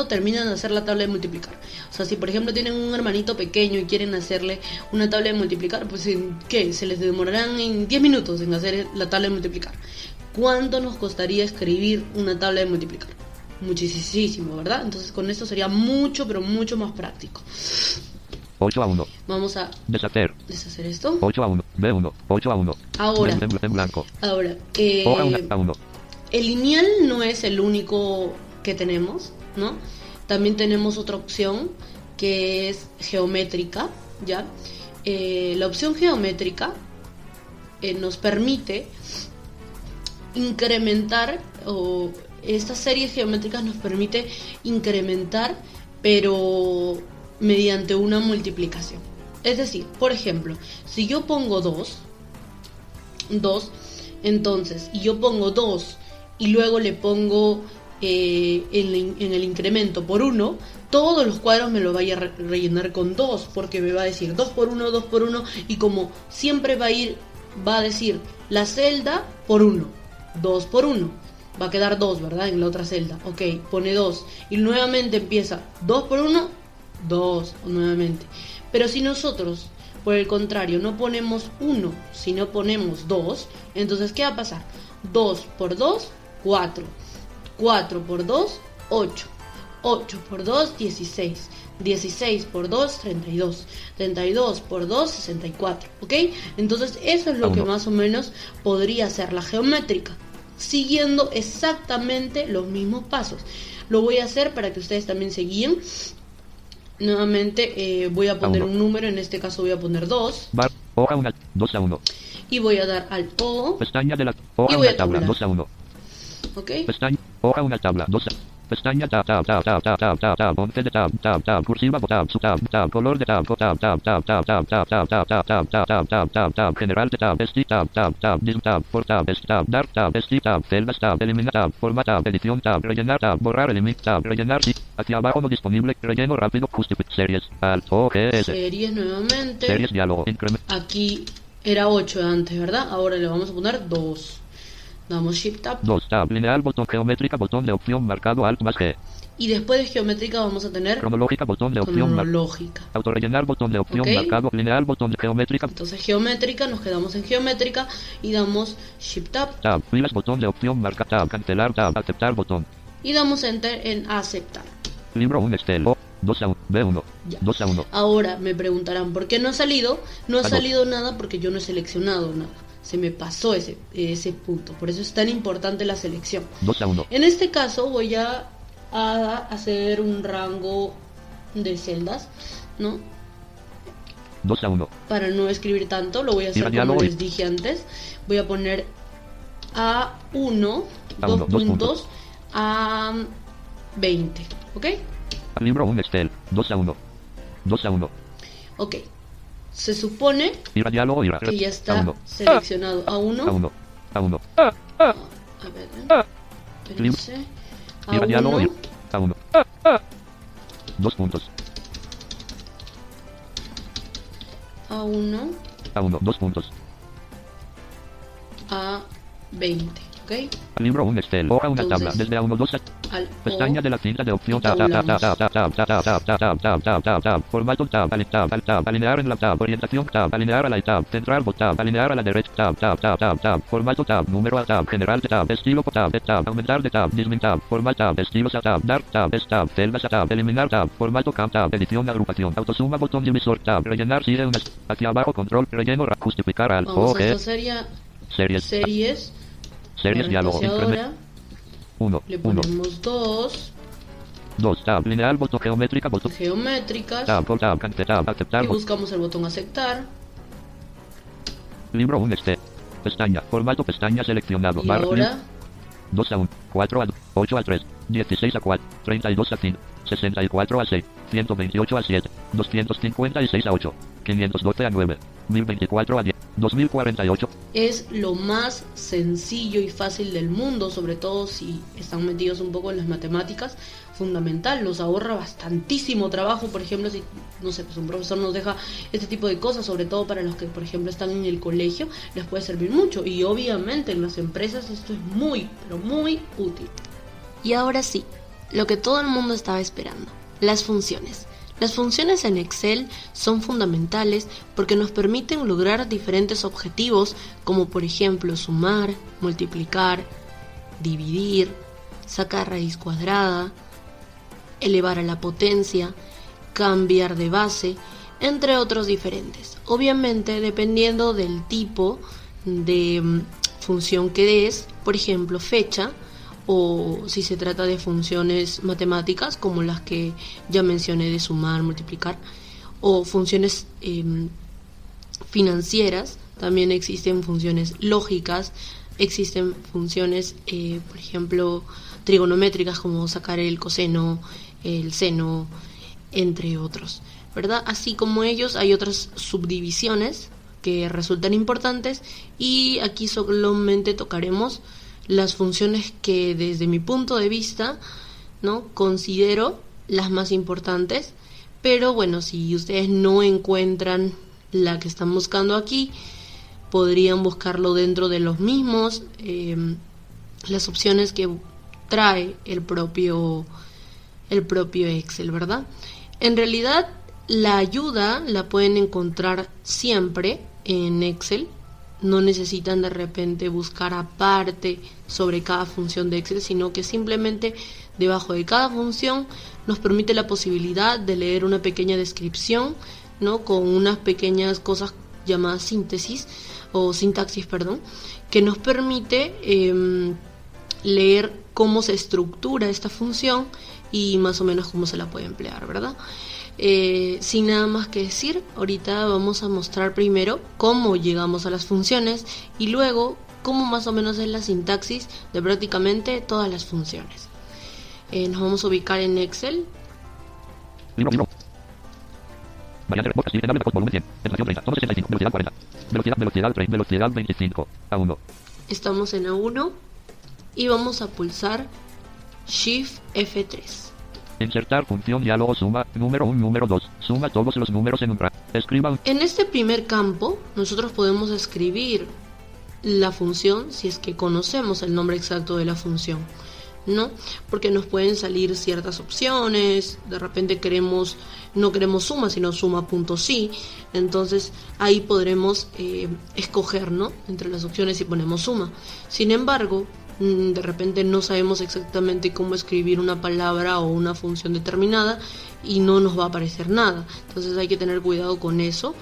terminan de hacer la tabla de multiplicar. O sea, si por ejemplo tienen un hermanito pequeño y quieren hacerle una tabla de multiplicar, pues ¿en qué? Se les demorarán en 10 minutos en hacer la tabla de multiplicar. ¿Cuánto nos costaría escribir una tabla de multiplicar? Muchísimo, ¿verdad? Entonces con esto sería mucho, pero mucho más práctico. 8 a 1. Vamos a deshacer esto. 8 a 1, B1, 8 a 1. Ahora, en blanco. Ahora, Hoja 1 a 1. El lineal no es el único que tenemos, ¿no? También tenemos otra opción que es geométrica, ¿ya? La opción geométrica nos permite incrementar, o estas series geométricas nos permite incrementar, pero mediante una multiplicación. Es decir, por ejemplo, si yo pongo 2, entonces, y yo pongo 2 y luego le pongo en el incremento por 1, todos los cuadros me lo vaya a rellenar con 2, porque me va a decir 2 por 1, 2 por 1, y como siempre va a decir la celda por 1, 2 por 1, va a quedar 2, ¿verdad? En la otra celda, ok, pone 2, y nuevamente empieza 2 por 1, 2, nuevamente. Pero si nosotros, por el contrario, no ponemos 1, sino ponemos 2, entonces, ¿qué va a pasar? 2 por 2, 4, 4 por 2, 8, 8 por 2, 16, 16 por 2, 32, 32 por 2, 64, ¿ok? Entonces eso es lo que más o menos podría ser la geométrica, siguiendo exactamente los mismos pasos. Lo voy a hacer para que ustedes también se guíen. Nuevamente voy a poner un número, en este caso voy a poner 2. Hoja 1, 2 a 1. Y voy a dar al O. Pestaña de la hoja una tabla, 2 a 1. ¿Ok? Pestaña, hoja una tabla, 2 a pestaña tab 11 de tab cursiva tab color de tab general de tab dim tab por tab dark tab tab celdas tab eliminar tab forma tab edición tab rellenar tab borrar eliminar tab rellenar sí hacia abajo no disponible relleno rápido justificar series alt OGS series nuevamente series diálogo incremento. Aquí era 8 antes, ¿verdad? Ahora le vamos a poner 2. Damos Shift Tab. 2 tab lineal botón geométrica botón de opción marcado Alt más G. Y después de geométrica vamos a tener cronológica botón de opción cronológica. Autorrellenar botón de opción marcado lineal botón de geométrica. Entonces geométrica, nos quedamos en geométrica y damos Shift Tab. Tab filas botón de opción marca tab cancelar tab aceptar botón. Y damos Enter en aceptar. Libro 1 Excel 2 a 1 B1 ya. 2 a 1. Ahora me preguntarán ¿por qué no ha salido? No ha salido nada porque yo no he seleccionado nada. Se me pasó ese punto. Por eso es tan importante la selección. 2 a 1. En este caso voy a hacer un rango de celdas, ¿no? 2 a 1. Para no escribir tanto, lo voy a hacer como les dije antes. Voy a poner A1, 2 puntos, a 20, ¿ok? Libro 1 Excel 2 a 1. 2 a 1. Ok. Se supone que ya está seleccionado A1. A1. A ver, espérense. A1. A1. 2 puntos. A1. A1, 2 puntos. A20, ¿ok? Libro 1 Excel, hoja una tabla, desde A1, 2 a... Pestaña de la cinta de opción tab formato tab alinear en la tab orientación tab alinear a la tab central tab alinear a la derecha tab formato tab número a tab general de tab estilo tab aumentar de tab disminuir tab formato tab estilos a tab dark tab celdas a tab eliminar tab formato tab edición agrupación autosuma botón divisor tab rellenar sigue una hacia abajo control relleno justificar al series diálogo incremento 1 le ponemos 2 tab lineal botón geométricas tab aceptar y buscamos el botón aceptar. Libro 1 pestaña formato pestaña seleccionado y ahora 2 a 1 4 a 2 8 a 3 16 a 4 32 a 5 64 a 6 128 a 7 256 a 8 512 a 9 1024 a 10 2048. Es lo más sencillo y fácil del mundo, sobre todo si están metidos un poco en las matemáticas, fundamental, nos ahorra bastantísimo trabajo. Por ejemplo, si, no sé, pues un profesor nos deja este tipo de cosas, sobre todo para los que, por ejemplo, están en el colegio, les puede servir mucho. Y obviamente en las empresas esto es muy, pero muy útil. Y ahora sí, lo que todo el mundo estaba esperando, las funciones. Las funciones en Excel son fundamentales porque nos permiten lograr diferentes objetivos como por ejemplo sumar, multiplicar, dividir, sacar raíz cuadrada, elevar a la potencia, cambiar de base, entre otros diferentes. Obviamente dependiendo del tipo de función que es, por ejemplo fecha, o si se trata de funciones matemáticas como las que ya mencioné de sumar, multiplicar, o funciones financieras. También existen funciones lógicas, existen funciones por ejemplo trigonométricas como sacar el coseno, el seno, entre otros, ¿verdad? Así como ellos, hay otras subdivisiones que resultan importantes y aquí solamente tocaremos las funciones que desde mi punto de vista, ¿no?, considero las más importantes. Pero bueno, si ustedes no encuentran la que están buscando aquí, podrían buscarlo dentro de los mismos, las opciones que trae el propio Excel, ¿verdad? En realidad, la ayuda la pueden encontrar siempre en Excel. No necesitan de repente buscar aparte sobre cada función de Excel, sino que simplemente debajo de cada función nos permite la posibilidad de leer una pequeña descripción, ¿no?, con unas pequeñas cosas llamadas sintaxis, que nos permite leer cómo se estructura esta función y más o menos cómo se la puede emplear, ¿verdad? Sin nada más que decir, ahorita vamos a mostrar primero cómo llegamos a las funciones y luego cómo más o menos es la sintaxis de prácticamente todas las funciones. Nos vamos a ubicar en Excel. Libro. Variante de podcast, limitable de volumen 100. Entonación 30. Tono 65. Velocidad 40. Velocidad 30. Velocidad 25. A1. Estamos en A1 y vamos a pulsar Shift F3. Insertar función diálogo suma, número 1, número 2. Suma todos los números en un rango. Escriba. En este primer campo, nosotros podemos escribir la función si es que conocemos el nombre exacto de la función, ¿no? Porque nos pueden salir ciertas opciones, de repente no queremos suma, sino suma.si, entonces ahí podremos escoger, ¿no?, entre las opciones si ponemos suma. Sin embargo, de repente no sabemos exactamente cómo escribir una palabra o una función determinada y no nos va a aparecer nada, entonces hay que tener cuidado con eso.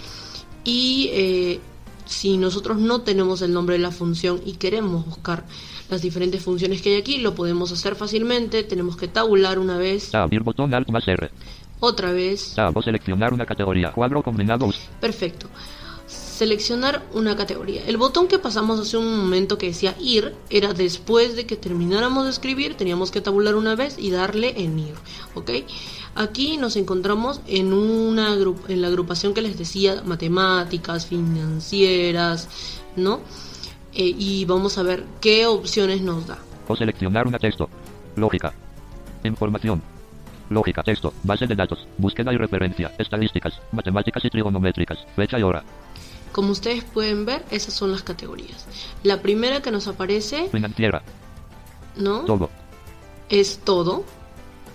Y si nosotros no tenemos el nombre de la función y queremos buscar las diferentes funciones que hay aquí, lo podemos hacer fácilmente. Tenemos que tabular una vez, Abrir botón Alt más R. otra vez, Tab, seleccionar una categoría. Cuadro combinado. perfecto, seleccionar una categoría. El botón que pasamos hace un momento que decía ir era después de que termináramos de escribir, teníamos que tabular una vez y darle en ir, ¿ok? Aquí nos encontramos en la agrupación que les decía, matemáticas, financieras, ¿no? Y vamos a ver qué opciones nos da. O seleccionar una texto. Lógica. Información. Lógica, texto, base de datos, búsqueda y referencia, estadísticas, matemáticas y trigonométricas, fecha y hora. Como ustedes pueden ver, esas son las categorías. La primera que nos aparece, Financiera. ¿no?, Todo. es todo.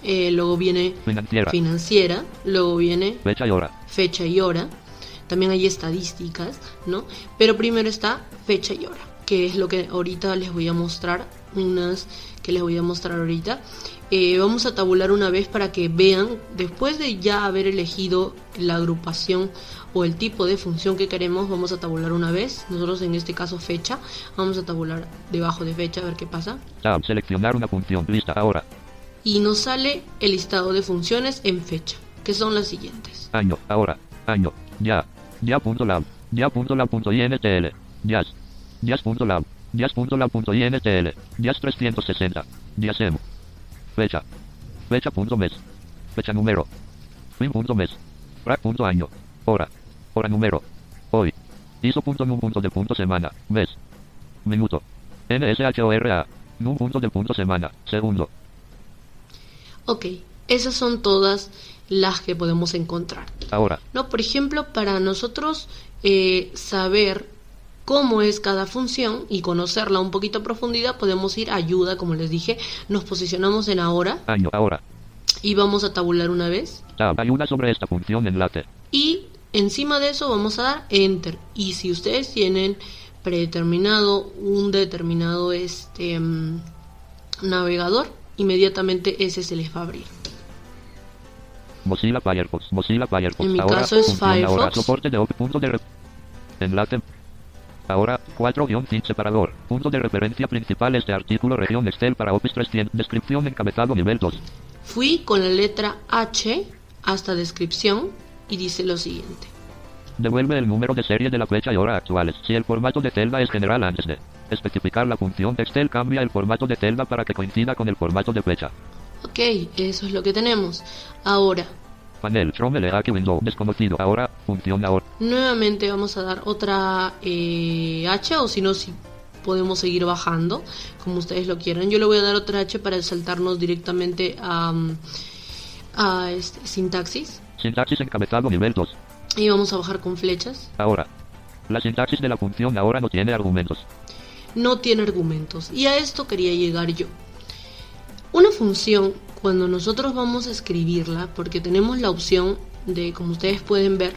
Luego viene financiera, luego viene fecha y hora. Fecha y hora. También hay estadísticas, ¿no? Pero primero está fecha y hora, que es lo que ahorita les voy a mostrar, vamos a tabular una vez para que vean, después de ya haber elegido la agrupación o el tipo de función que queremos, vamos a tabular una vez. Nosotros en este caso fecha, vamos a tabular debajo de fecha a ver qué pasa. Tab, seleccionar una función, lista, ahora. Y nos sale el listado de funciones en fecha, que son las siguientes. Año, ahora, año, ya.lab, ya.lab.intl, jazz.lab, jazz.lab.intl, jazz 360, jazzemu, fecha, fecha.mes, fecha número, fin.mes, frac.año, hora, hora número, hoy, iso.num.de.semana, mes, minuto, nshora, num.de.semana, segundo. Ok, esas son todas las que podemos encontrar. Ahora. No, por ejemplo, para nosotros saber cómo es cada función y conocerla un poquito a profundidad, podemos ir a ayuda, como les dije, nos posicionamos en ahora. Año, ahora. Y vamos a tabular una vez. Tab, ayuda sobre esta función enlace. Y encima de eso vamos a dar enter. Y si ustedes tienen predeterminado un determinado navegador, inmediatamente ese se les va a abrir. Mozilla Firefox. En mi ahora, caso es Firefox. Ahora, soporte de punto de enlace. Ahora, 4-sin separador. Punto de referencia principal este artículo región Excel para Office 300. Descripción encabezado nivel 2. Fui con la letra H hasta descripción y dice lo siguiente. Devuelve el número de serie de la fecha y hora actuales. Si el formato de celda es general antes de especificar la función de Excel, cambia el formato de celda para que coincida con el formato de fecha. Ok, eso es lo que tenemos. Ahora, Panel, Chrome LH Window, desconocido. Ahora, función ahora. Nuevamente vamos a dar otra H, o si no, si podemos seguir bajando, como ustedes lo quieran. Yo le voy a dar otra H para saltarnos directamente a sintaxis. Sintaxis encabezado nivel 2. Y vamos a bajar con flechas. Ahora. La sintaxis de la función ahora no tiene argumentos. No tiene argumentos. Y a esto quería llegar yo. Una función, cuando nosotros vamos a escribirla, porque tenemos la opción de, como ustedes pueden ver,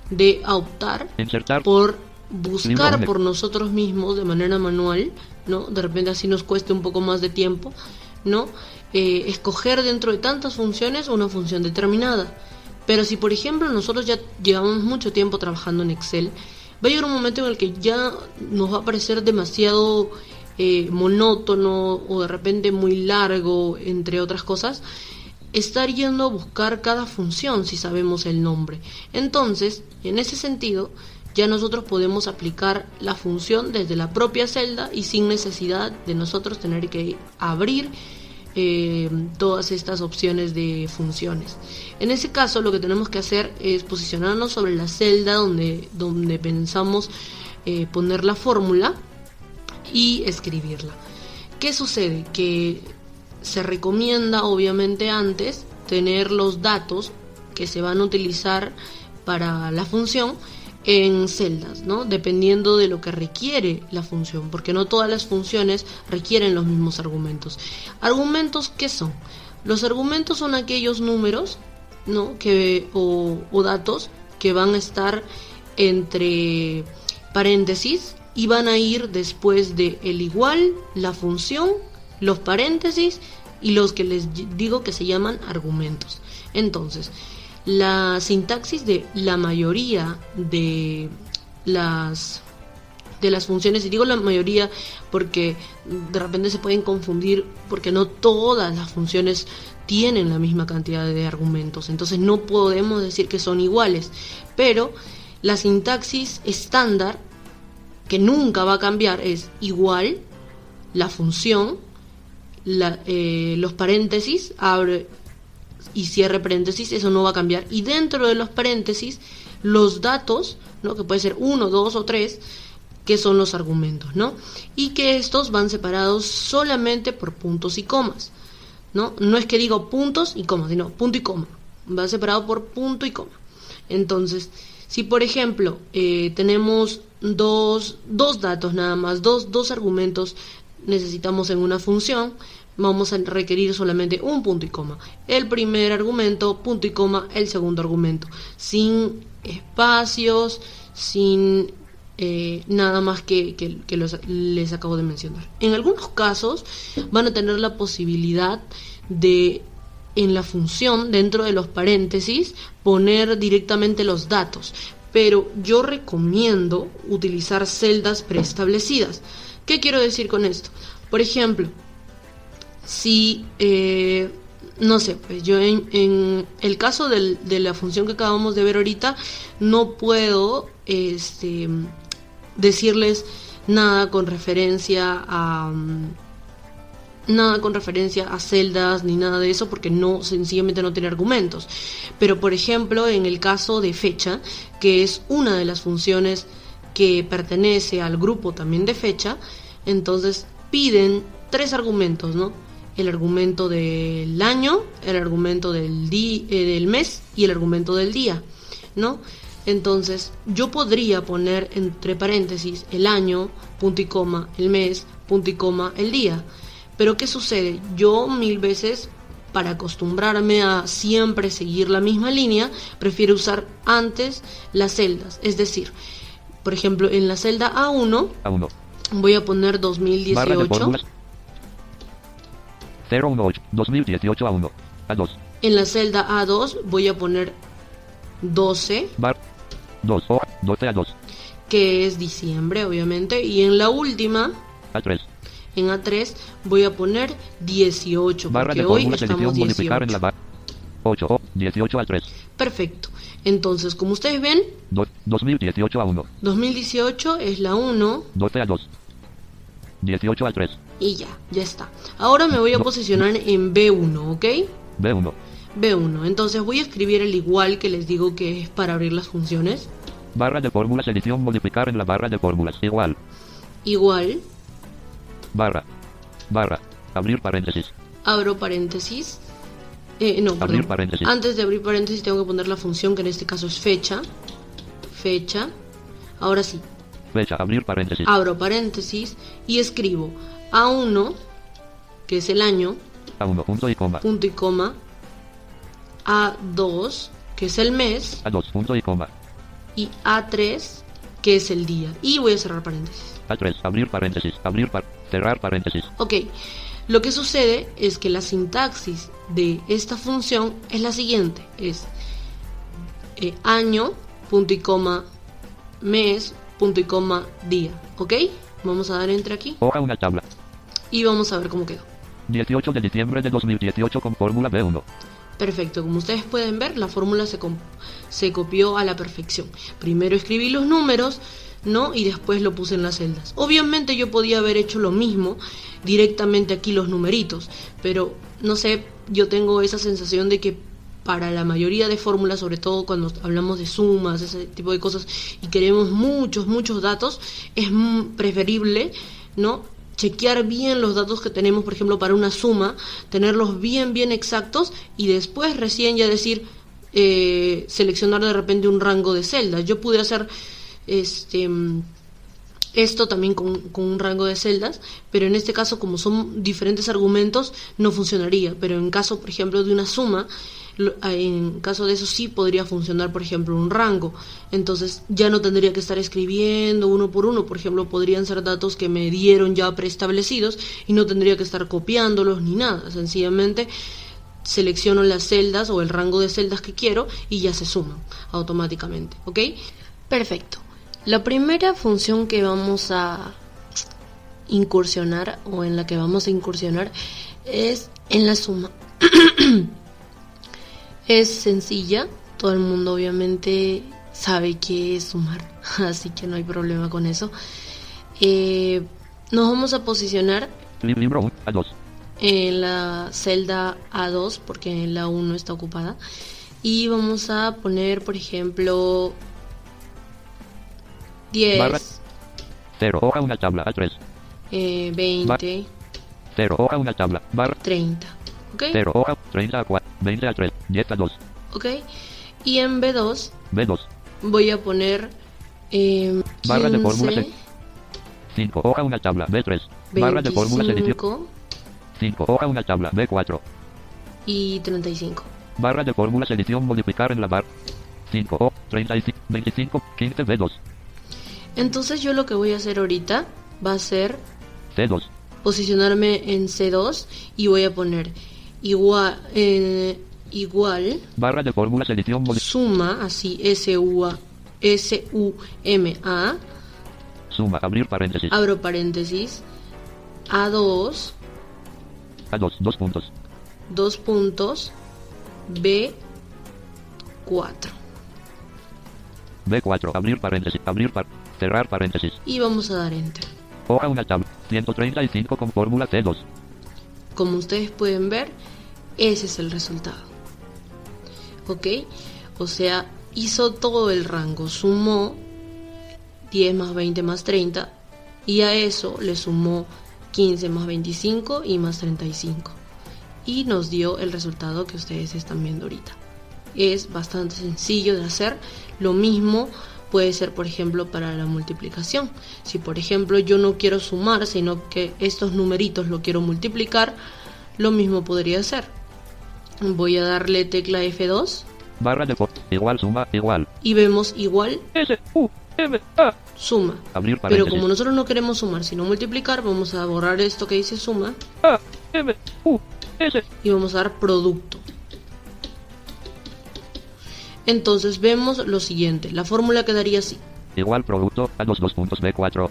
de optar Insertar. por buscar por nosotros mismos de manera manual, ¿no? De repente así nos cueste un poco más de tiempo, ¿no? Escoger dentro de tantas funciones una función determinada. Pero si por ejemplo nosotros ya llevamos mucho tiempo trabajando en Excel, va a llegar un momento en el que ya nos va a parecer demasiado monótono o de repente muy largo, entre otras cosas, estar yendo a buscar cada función si sabemos el nombre. Entonces, en ese sentido, ya nosotros podemos aplicar la función desde la propia celda y sin necesidad de nosotros tener que abrir todas estas opciones de funciones. En ese caso, lo que tenemos que hacer es posicionarnos sobre la celda donde pensamos poner la fórmula y escribirla. ¿Qué sucede? Que se recomienda obviamente antes tener los datos que se van a utilizar para la función en celdas, ¿no? Dependiendo de lo que requiere la función, porque no todas las funciones requieren los mismos argumentos. ¿Argumentos qué son? Los argumentos son aquellos números, ¿no? o datos que van a estar entre paréntesis y van a ir después de el igual, la función, los paréntesis y los que les digo que se llaman argumentos. Entonces, la sintaxis de la mayoría de las funciones, y digo la mayoría porque de repente se pueden confundir, porque no todas las funciones tienen la misma cantidad de argumentos, entonces no podemos decir que son iguales, pero la sintaxis estándar, que nunca va a cambiar, es igual, la función, los paréntesis, abre y cierre paréntesis, eso no va a cambiar, y dentro de los paréntesis los datos, ¿no? Que puede ser 1, 2 o 3, que son los argumentos, ¿no? Y que estos van separados solamente por puntos y comas, ¿no? No es que digo puntos y comas, sino punto y coma, va separado por punto y coma. Entonces, si por ejemplo tenemos dos datos nada más, dos argumentos necesitamos en una función, vamos a requerir solamente un punto y coma. El primer argumento, punto y coma, el segundo argumento, sin espacios, sin nada más que les acabo de mencionar. En algunos casos van a tener la posibilidad de, en la función, dentro de los paréntesis, poner directamente los datos, pero yo recomiendo utilizar celdas preestablecidas. ¿Qué quiero decir con esto? Por ejemplo, si no sé, pues yo en el caso de la función que acabamos de ver ahorita, no puedo decirles nada con referencia a celdas ni nada de eso, porque sencillamente no tiene argumentos. Pero por ejemplo, en el caso de fecha, que es una de las funciones que pertenece al grupo también de fecha, entonces piden 3 argumentos, ¿no? El argumento del año, el argumento del mes y el argumento del día, ¿no? Entonces yo podría poner entre paréntesis el año, punto y coma, el mes, punto y coma, el día. Pero ¿qué sucede? Yo 1000 veces, para acostumbrarme a siempre seguir la misma línea, prefiero usar antes las celdas. Es decir, por ejemplo, en la celda A1, voy a poner 2018. 018, 2018 A1, A2. En la celda A2 voy a poner 12. 2 o 12 A2. Que es diciembre, obviamente. Y en la última, A3. En A3 voy a poner 18, Barra porque hoy estamos 18. En la 8 o 18 A3. Perfecto. Entonces, como ustedes ven, 2018 A1. 2018 es la 1. 12 A2. 18 A3. Y ya está. Ahora me voy a posicionar en B1, ¿ok? B1. B1. Entonces voy a escribir el igual que les digo que es para abrir las funciones. Barra de fórmulas, edición, modificar en la barra de fórmulas. Igual. Igual, Barra. Barra. Abrir paréntesis. abro paréntesis. Abrir Perdón. paréntesis. Antes de abrir paréntesis tengo que poner la función que en este caso es fecha. Fecha. Ahora sí, Fecha. Abrir paréntesis. abro paréntesis y escribo A1, que es el año, A1, punto y coma. punto y coma. A2, que es el mes, A2, punto y coma. y A3, que es el día. Y voy a cerrar paréntesis. A3, abrir paréntesis. Cerrar paréntesis. Ok, lo que sucede es que la sintaxis de esta función es la siguiente. Es año, punto y coma, mes, punto y coma, día. ¿Ok? Vamos a dar entre aquí Hoja una tabla. y vamos a ver cómo quedó. 18 de diciembre de 2018 con fórmula B1. Perfecto, como ustedes pueden ver, la fórmula se copió a la perfección. Primero escribí los números, ¿no? Y después lo puse en las celdas. Obviamente yo podía haber hecho lo mismo directamente aquí los numeritos, pero no sé, yo tengo esa sensación de que para la mayoría de fórmulas, sobre todo cuando hablamos de sumas, ese tipo de cosas, y queremos muchos datos, es preferible, ¿no?, chequear bien los datos que tenemos, por ejemplo, para una suma, tenerlos bien exactos y después recién ya decir, seleccionar de repente un rango de celdas. Yo pude hacer esto también con un rango de celdas, pero en este caso, como son diferentes argumentos, no funcionaría. Pero en caso, por ejemplo, de una suma, en caso de eso sí podría funcionar, por ejemplo, un rango. Entonces ya no tendría que estar escribiendo uno por uno. Por ejemplo, podrían ser datos que me dieron ya preestablecidos y no tendría que estar copiándolos ni nada. Sencillamente selecciono las celdas o el rango de celdas que quiero y ya se suman automáticamente. ¿Ok? Perfecto. La primera función que vamos a incursionar o en la que vamos a incursionar es en la suma. Es sencilla, todo el mundo obviamente sabe qué es sumar, así que no hay problema con eso. Nos vamos a posicionar Libro 1, A2. en la celda A2 porque la 1 está ocupada y vamos a poner, por ejemplo, 10, Barra. 0, hoja una tabla. A3. 20, 0, hoja una tabla. Barra. 30, ¿ok? 0, hoja. 30 a 4. 20 a 3. 10 a 2. ¿Ok? Y en B2 B2. voy a poner Barra de fórmulas. 15, 5, hoja una tabla. B3. Barra de fórmulas edición. 25 5, hoja una tabla. B4. y 35. Barra de fórmulas edición modificar en la barra. 5, o 35, 25, 15, B2. Entonces yo lo que voy a hacer ahorita va a ser C2. posicionarme en C2 y voy a poner igual, Barra de fórmulas edición suma, así SUMA, suma, abrir paréntesis. abro paréntesis, A2, A2, 2 puntos. 2 puntos, B4. B4, abrir paréntesis, cerrar paréntesis. Y vamos a dar enter. Hoja una tabla. 135 con fórmula C2. Como ustedes pueden ver, ese es el resultado. ¿Ok? O sea, hizo todo el rango, sumó 10 más 20 más 30 y a eso le sumó 15 más 25 y más 35. Y nos dio el resultado que ustedes están viendo ahorita. Es bastante sencillo de hacer. Lo mismo puede ser, por ejemplo, para la multiplicación. Si, por ejemplo, yo no quiero sumar, sino que estos numeritos lo quiero multiplicar, lo mismo podría hacer. Voy a darle tecla F2. Barra de igual, suma, igual. Y vemos igual, S, U, M, A. suma. Abrir Pero paréntesis. como nosotros no queremos sumar, sino multiplicar, vamos a borrar esto que dice suma A, M, U, S. y vamos a dar producto. Entonces vemos lo siguiente, la fórmula quedaría así, Igual producto, A2, 2 puntos, B4.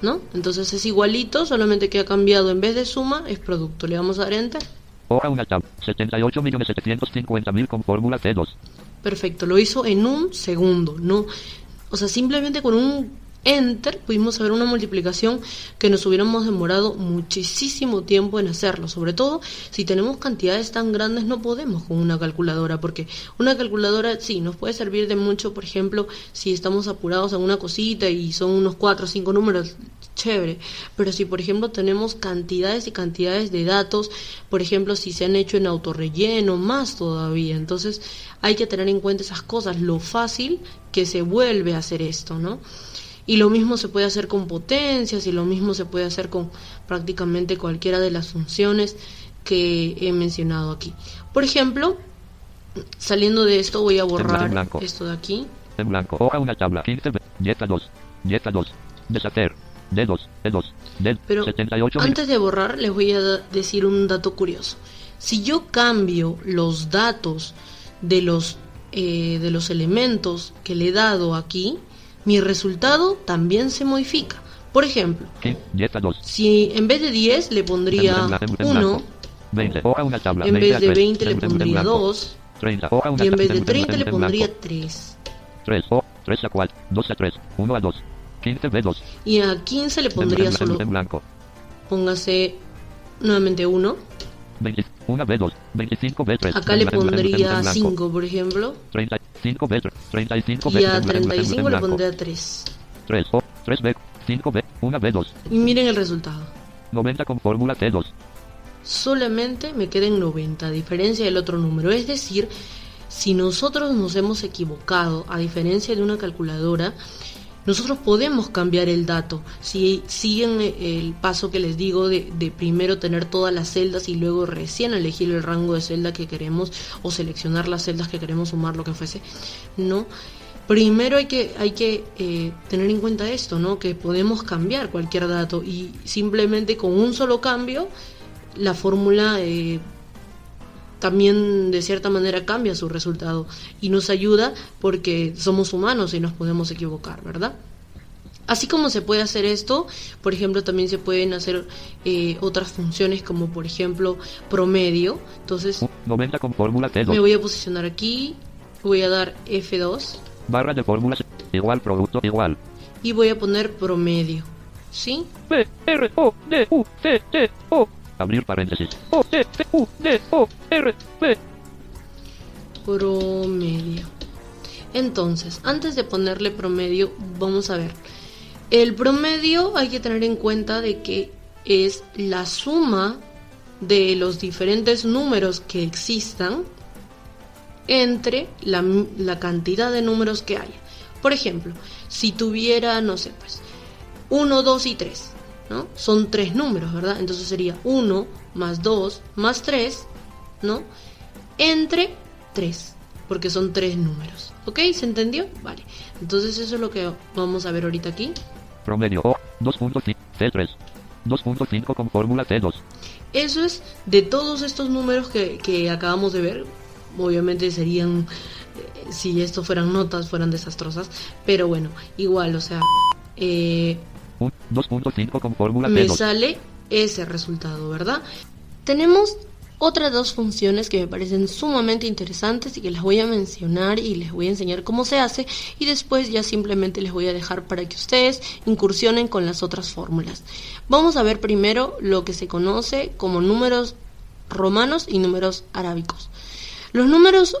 ¿no? Entonces es igualito, solamente que ha cambiado, en vez de suma es producto. Le vamos a dar enter. Hoja una tabla. 78.750.000 con fórmula C2. Perfecto, lo hizo en un segundo, ¿no? O sea, simplemente con Enter, pudimos hacer una multiplicación que nos hubiéramos demorado muchísimo tiempo en hacerlo. Sobre todo si tenemos cantidades tan grandes, no podemos con una calculadora, porque una calculadora sí nos puede servir de mucho. Por ejemplo, si estamos apurados en una cosita y son unos 4 o 5 números, chévere. Pero si por ejemplo tenemos cantidades y cantidades de datos, por ejemplo si se han hecho en autorrelleno, más todavía. Entonces hay que tener en cuenta esas cosas, lo fácil que se vuelve a hacer esto, ¿no? Y lo mismo se puede hacer con potencias, y lo mismo se puede hacer con prácticamente cualquiera de las funciones que he mencionado aquí. Por ejemplo, saliendo de esto, voy a borrar esto de aquí. En blanco, hoja una tabla, 15, dieta 2, deshacer, D2, D2, Pero 78. Antes de borrar, les voy a decir un dato curioso. Si yo cambio los datos de los elementos que le he dado aquí, mi resultado también se modifica. Por ejemplo, si en vez de 10 le pondría 1, 20, hoja una tabla, en vez de 20 le pondría 2, 30, hoja una y en vez de tabla, 30 le pondría 3. 3 a 4, 2 a 3, 1 a 2, 15 B2. Y a 15 le pondría solo, en blanco. Póngase nuevamente 1. 21 B2, 25 B3. Acá le pondría 5, por ejemplo. 35 B3, 35 B3. Y a 35 le pondría 3. 3 B, 5 B, 1 B2. Y miren el resultado. 90 con fórmula T2. Solamente me queda en 90, a diferencia del otro número. Es decir, si nosotros nos hemos equivocado, a diferencia de una calculadora, nosotros podemos cambiar el dato. Si siguen el paso que les digo de primero tener todas las celdas y luego recién elegir el rango de celda que queremos, o seleccionar las celdas que queremos sumar, lo que fuese, ¿no? Primero hay que tener en cuenta esto, ¿no? Que podemos cambiar cualquier dato, y simplemente con un solo cambio la fórmula también de cierta manera cambia su resultado, y nos ayuda porque somos humanos y nos podemos equivocar, ¿verdad? Así como se puede hacer esto, por ejemplo, también se pueden hacer otras funciones, como por ejemplo promedio. Entonces 90 con fórmula T2. Me voy a posicionar aquí, voy a dar F2, barra de fórmulas igual producto igual, y voy a poner promedio, ¿sí? B R O D U C T O, abrir paréntesis, O T T U D O R B, promedio. Entonces, antes de ponerle promedio, vamos a ver. El promedio hay que tener en cuenta de que es la suma de los diferentes números que existan entre la cantidad de números que haya. Por ejemplo, si tuviera, no sé, pues 1, 2 y 3, ¿no? Son 3 números, ¿verdad? Entonces sería 1 más 2 más 3, ¿no? Entre 3, porque son 3 números. ¿Ok? ¿Se entendió? Vale. Entonces eso es lo que vamos a ver ahorita aquí. Promedio O 2.5 T3, 2.5 con fórmula T2. Eso es de todos estos números que acabamos de ver. Obviamente serían, si esto fueran notas, fueran desastrosas, pero bueno, igual, o sea, 2.5 con fórmula me T2. sale ese resultado, ¿verdad? Tenemos otras dos funciones que me parecen sumamente interesantes y que las voy a mencionar y les voy a enseñar cómo se hace, y después ya simplemente les voy a dejar para que ustedes incursionen con las otras fórmulas. Vamos a ver primero lo que se conoce como números romanos y números arábicos. Los números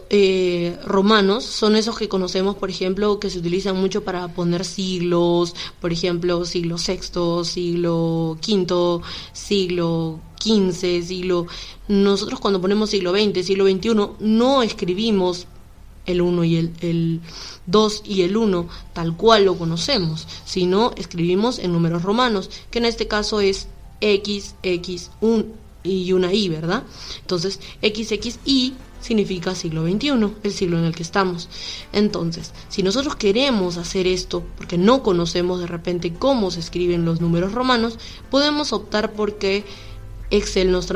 romanos son esos que conocemos, por ejemplo, que se utilizan mucho para poner siglos, por ejemplo, siglo sexto, siglo quinto, siglo XV, siglo... Nosotros cuando ponemos siglo XX, siglo XXI, no escribimos el 1 y el 2 y el 1 tal cual lo conocemos, sino escribimos en números romanos, que en este caso es X, X, y una I, ¿verdad? Entonces, XXI significa siglo XXI, el siglo en el que estamos. Entonces, si nosotros queremos hacer esto, porque no conocemos de repente cómo se escriben los números romanos, podemos optar por que Excel los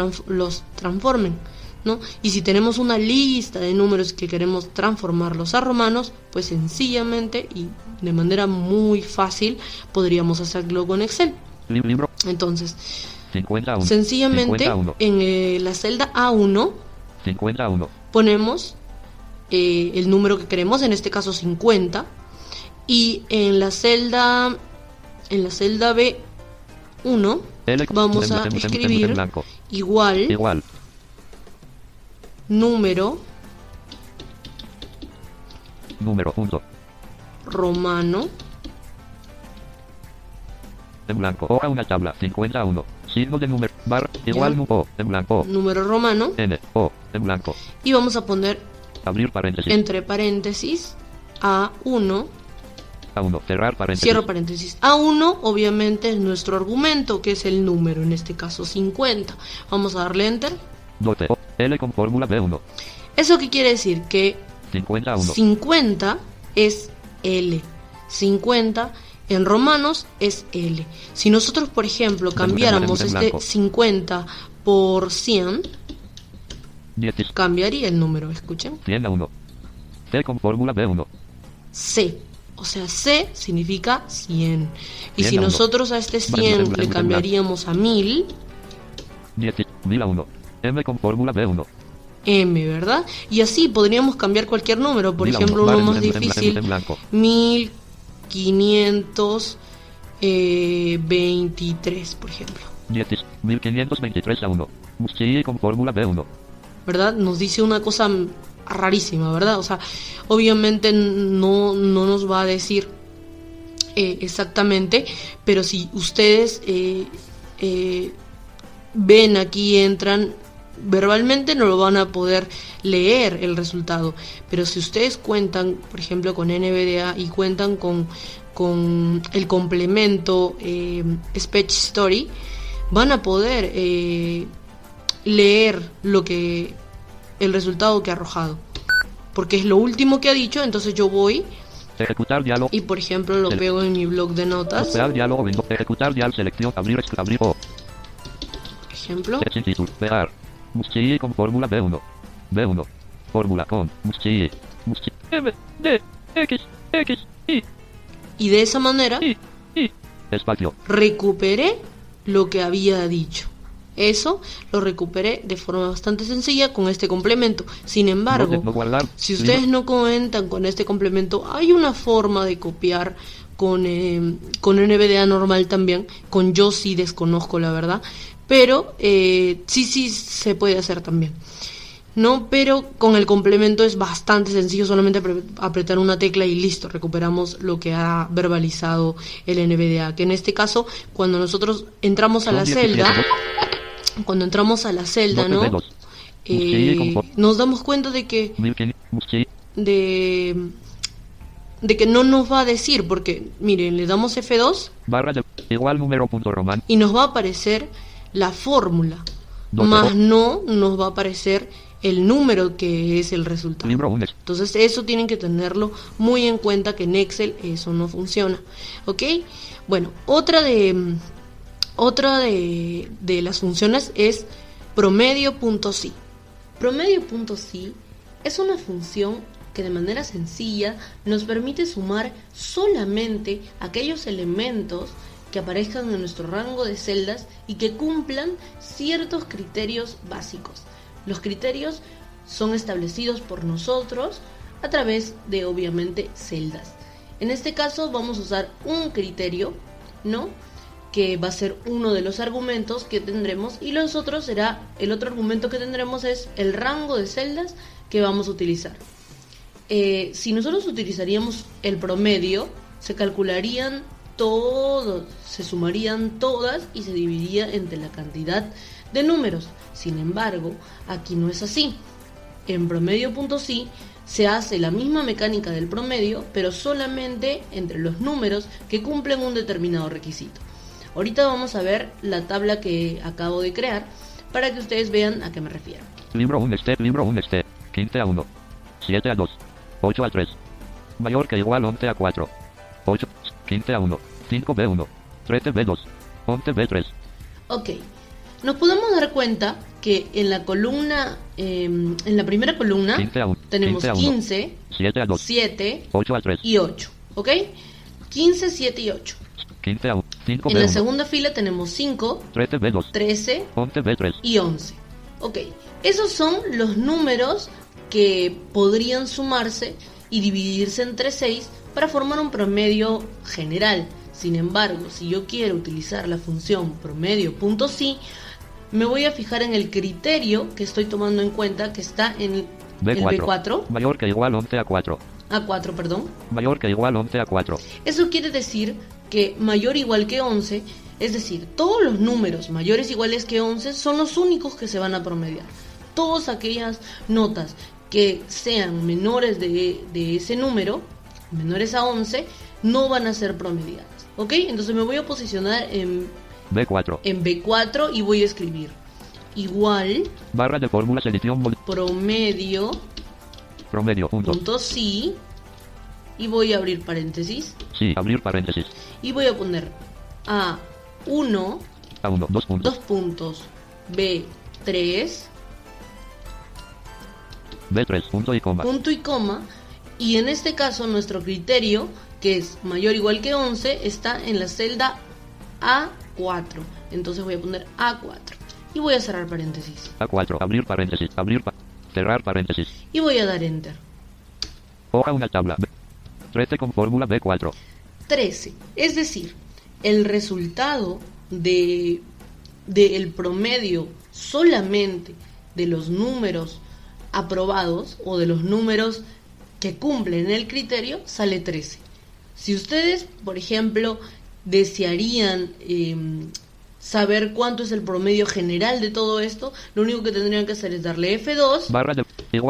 transformen, ¿no? Y si tenemos una lista de números que queremos transformarlos a romanos, pues sencillamente y de manera muy fácil podríamos hacerlo con Excel. Entonces, 51, sencillamente 51. En la celda A1 51. ponemos el número que queremos, en este caso 50, y en la celda en la celda B1 vamos a escribir igual número punto romano en blanco, hoja una tabla, 51, signo de número, barra, igual O, en blanco, número romano, N, O, en blanco, y vamos a poner abrir paréntesis, entre paréntesis A1, cerrar paréntesis, cierro paréntesis. A1 obviamente es nuestro argumento, que es el número, en este caso 50. Vamos a darle enter. dote, L con fórmula B1, ¿Eso qué quiere decir? Que 51, 50 es L. 50 en romanos es L. Si nosotros, por ejemplo, cambiáramos este 50 por 100, cambiaría el número, escuchen. 100 a 1. C con fórmula B1. C. O sea, C significa 100. Y 100 si a 1. nosotros a este 100 le cambiaríamos a 1000, 1000 a 1. M con fórmula B1. M, ¿verdad? Y así podríamos cambiar cualquier número. Por 1000 a ejemplo, 1. uno más difícil, En blanco. 1523, por ejemplo. 1523 a 1. C con fórmula B1. ¿Verdad? Nos dice una cosa rarísima, ¿verdad? O sea, obviamente no nos va a decir exactamente, pero si ustedes ven aquí, entran verbalmente, no lo van a poder leer el resultado, pero si ustedes cuentan, por ejemplo, con NVDA y cuentan con el complemento Speech Story, van a poder leer el resultado que ha arrojado, porque es lo último que ha dicho. Entonces yo voy Ejecutar diálogo. y, por ejemplo, lo pego en mi blog de notas. Copiar diálogo. Ejecutar diálogo. Selección. Abrir O. Ejemplo. Sin título. Pegar. C con fórmula B1. B1. Fórmula con. C. M. D. X. I. Y de esa manera I. Espacio. recuperé lo que había dicho. Eso lo recuperé de forma bastante sencilla con este complemento. Sin embargo, No guardar. si ustedes no cuentan con este complemento, hay una forma de copiar con NVDA normal también. Con yo sí desconozco, la verdad, pero sí se puede hacer también, ¿no? Pero con el complemento es bastante sencillo, solamente apretar una tecla y listo, recuperamos lo que ha verbalizado el NVDA, que en este caso, cuando nosotros entramos a la celda, ¿no? Nos damos cuenta de que no nos va a decir, porque miren, le damos F2 barra de igual número punto román y nos va a aparecer la fórmula, más no nos va a aparecer el número que es el resultado. Entonces eso tienen que tenerlo muy en cuenta, que en Excel eso no funciona, ¿ok? Bueno, otra de las funciones es promedio.si. Promedio.si es una función que de manera sencilla nos permite sumar solamente aquellos elementos que aparezcan en nuestro rango de celdas y que cumplan ciertos criterios básicos. Los criterios son establecidos por nosotros a través de, obviamente, celdas. En este caso vamos a usar un criterio, ¿no?, que va a ser uno de los argumentos que tendremos, y el otro argumento que tendremos es el rango de celdas que vamos a utilizar. Si nosotros utilizaríamos el promedio, se calcularían todos, se sumarían todas y se dividiría entre la cantidad de números. Sin embargo, aquí no es así. En promedio.si se hace la misma mecánica del promedio, pero solamente entre los números que cumplen un determinado requisito. Ahorita vamos a ver la tabla que acabo de crear para que ustedes vean a qué me refiero. Libro 1 15 a 1, 7 a 2, 8 a 3, mayor que igual 11 a 4, 8, 15 a 1, 5B1, 13B2, 11B3. Ok, nos podemos dar cuenta que en la columna, en la primera columna 15 a 1, tenemos 15, 7 a 2, 7 8 a 3 y 8, ¿ok? 15, 7 y 8. 15 a 1, 5B1. En la segunda fila tenemos 5, 13B2, 13 11B3 y 11. Ok, esos son los números que podrían sumarse y dividirse entre 6 para formar un promedio general. Sin embargo, si yo quiero utilizar la función promedio.si, me voy a fijar en el criterio que estoy tomando en cuenta, que está en el B4. Mayor que igual 11 a 4. A4, perdón. Mayor que igual 11 a 4. Eso quiere decir que mayor o igual que 11, es decir, todos los números mayores o iguales que 11 son los únicos que se van a promediar. Todas aquellas notas que sean menores de ese número, menores a 11, no van a ser promediadas. ¿Ok? Entonces me voy a posicionar en B4 y voy a escribir igual barra de fórmulas edición promedio punto sí, y voy a abrir paréntesis. Sí, abrir paréntesis. Y voy a poner A1 dos puntos B3 punto y coma. Y en este caso nuestro criterio, que es mayor o igual que 11, está en la celda A4. Entonces voy a poner A4 y voy a cerrar paréntesis. A4, abrir paréntesis, cerrar paréntesis. Y voy a dar enter. Hoja una tabla. 13 con fórmula B4. 13, es decir, el resultado del promedio solamente de los números aprobados o de los números que cumplen el criterio sale 13. Si ustedes, por ejemplo, desearían saber cuánto es el promedio general de todo esto, lo único que tendrían que hacer es darle F2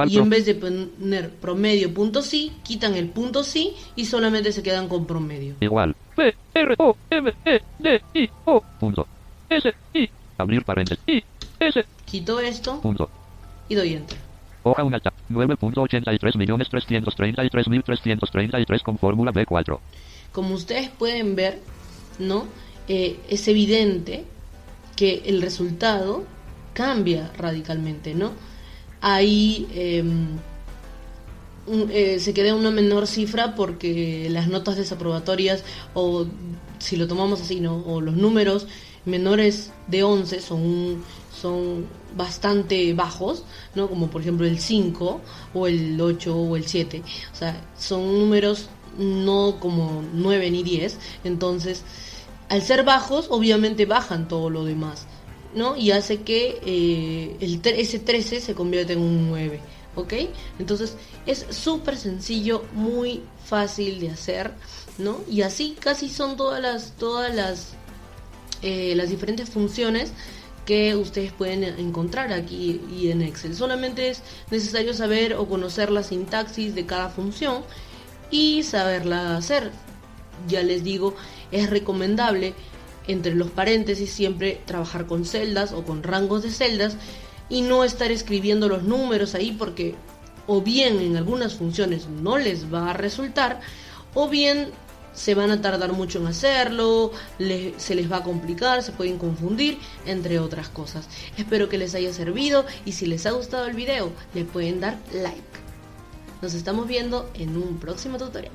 y en vez de poner promedio.si, quitan el punto .si y solamente se quedan con promedio. Igual P R O M E D I O punto S I, abrir paréntesis I S. Quito esto punto y doy enter. Hoja una tabla 9.83.333.333 con fórmula B4. Como ustedes pueden ver, ¿no? Es evidente que el resultado cambia radicalmente, ¿no? Ahí se queda una menor cifra porque las notas desaprobatorias, o si lo tomamos así, ¿no? O los números menores de 11 son bastante bajos, ¿no? Como por ejemplo el 5 o el 8 o el 7. O sea, son números no como 9 ni 10. Entonces, al ser bajos, obviamente bajan todo lo demás, ¿no? Y hace que ese 13 se convierta en un 9, ¿ok? Entonces, es súper sencillo, muy fácil de hacer, ¿no? Y así casi son todas las diferentes funciones que ustedes pueden encontrar aquí y en Excel. Solamente es necesario saber o conocer la sintaxis de cada función y saberla hacer. Ya les digo, es recomendable entre los paréntesis siempre trabajar con celdas o con rangos de celdas y no estar escribiendo los números ahí, porque o bien en algunas funciones no les va a resultar, o bien se van a tardar mucho en hacerlo, se les va a complicar, se pueden confundir, entre otras cosas. Espero que les haya servido y si les ha gustado el video, le pueden dar like. Nos estamos viendo en un próximo tutorial.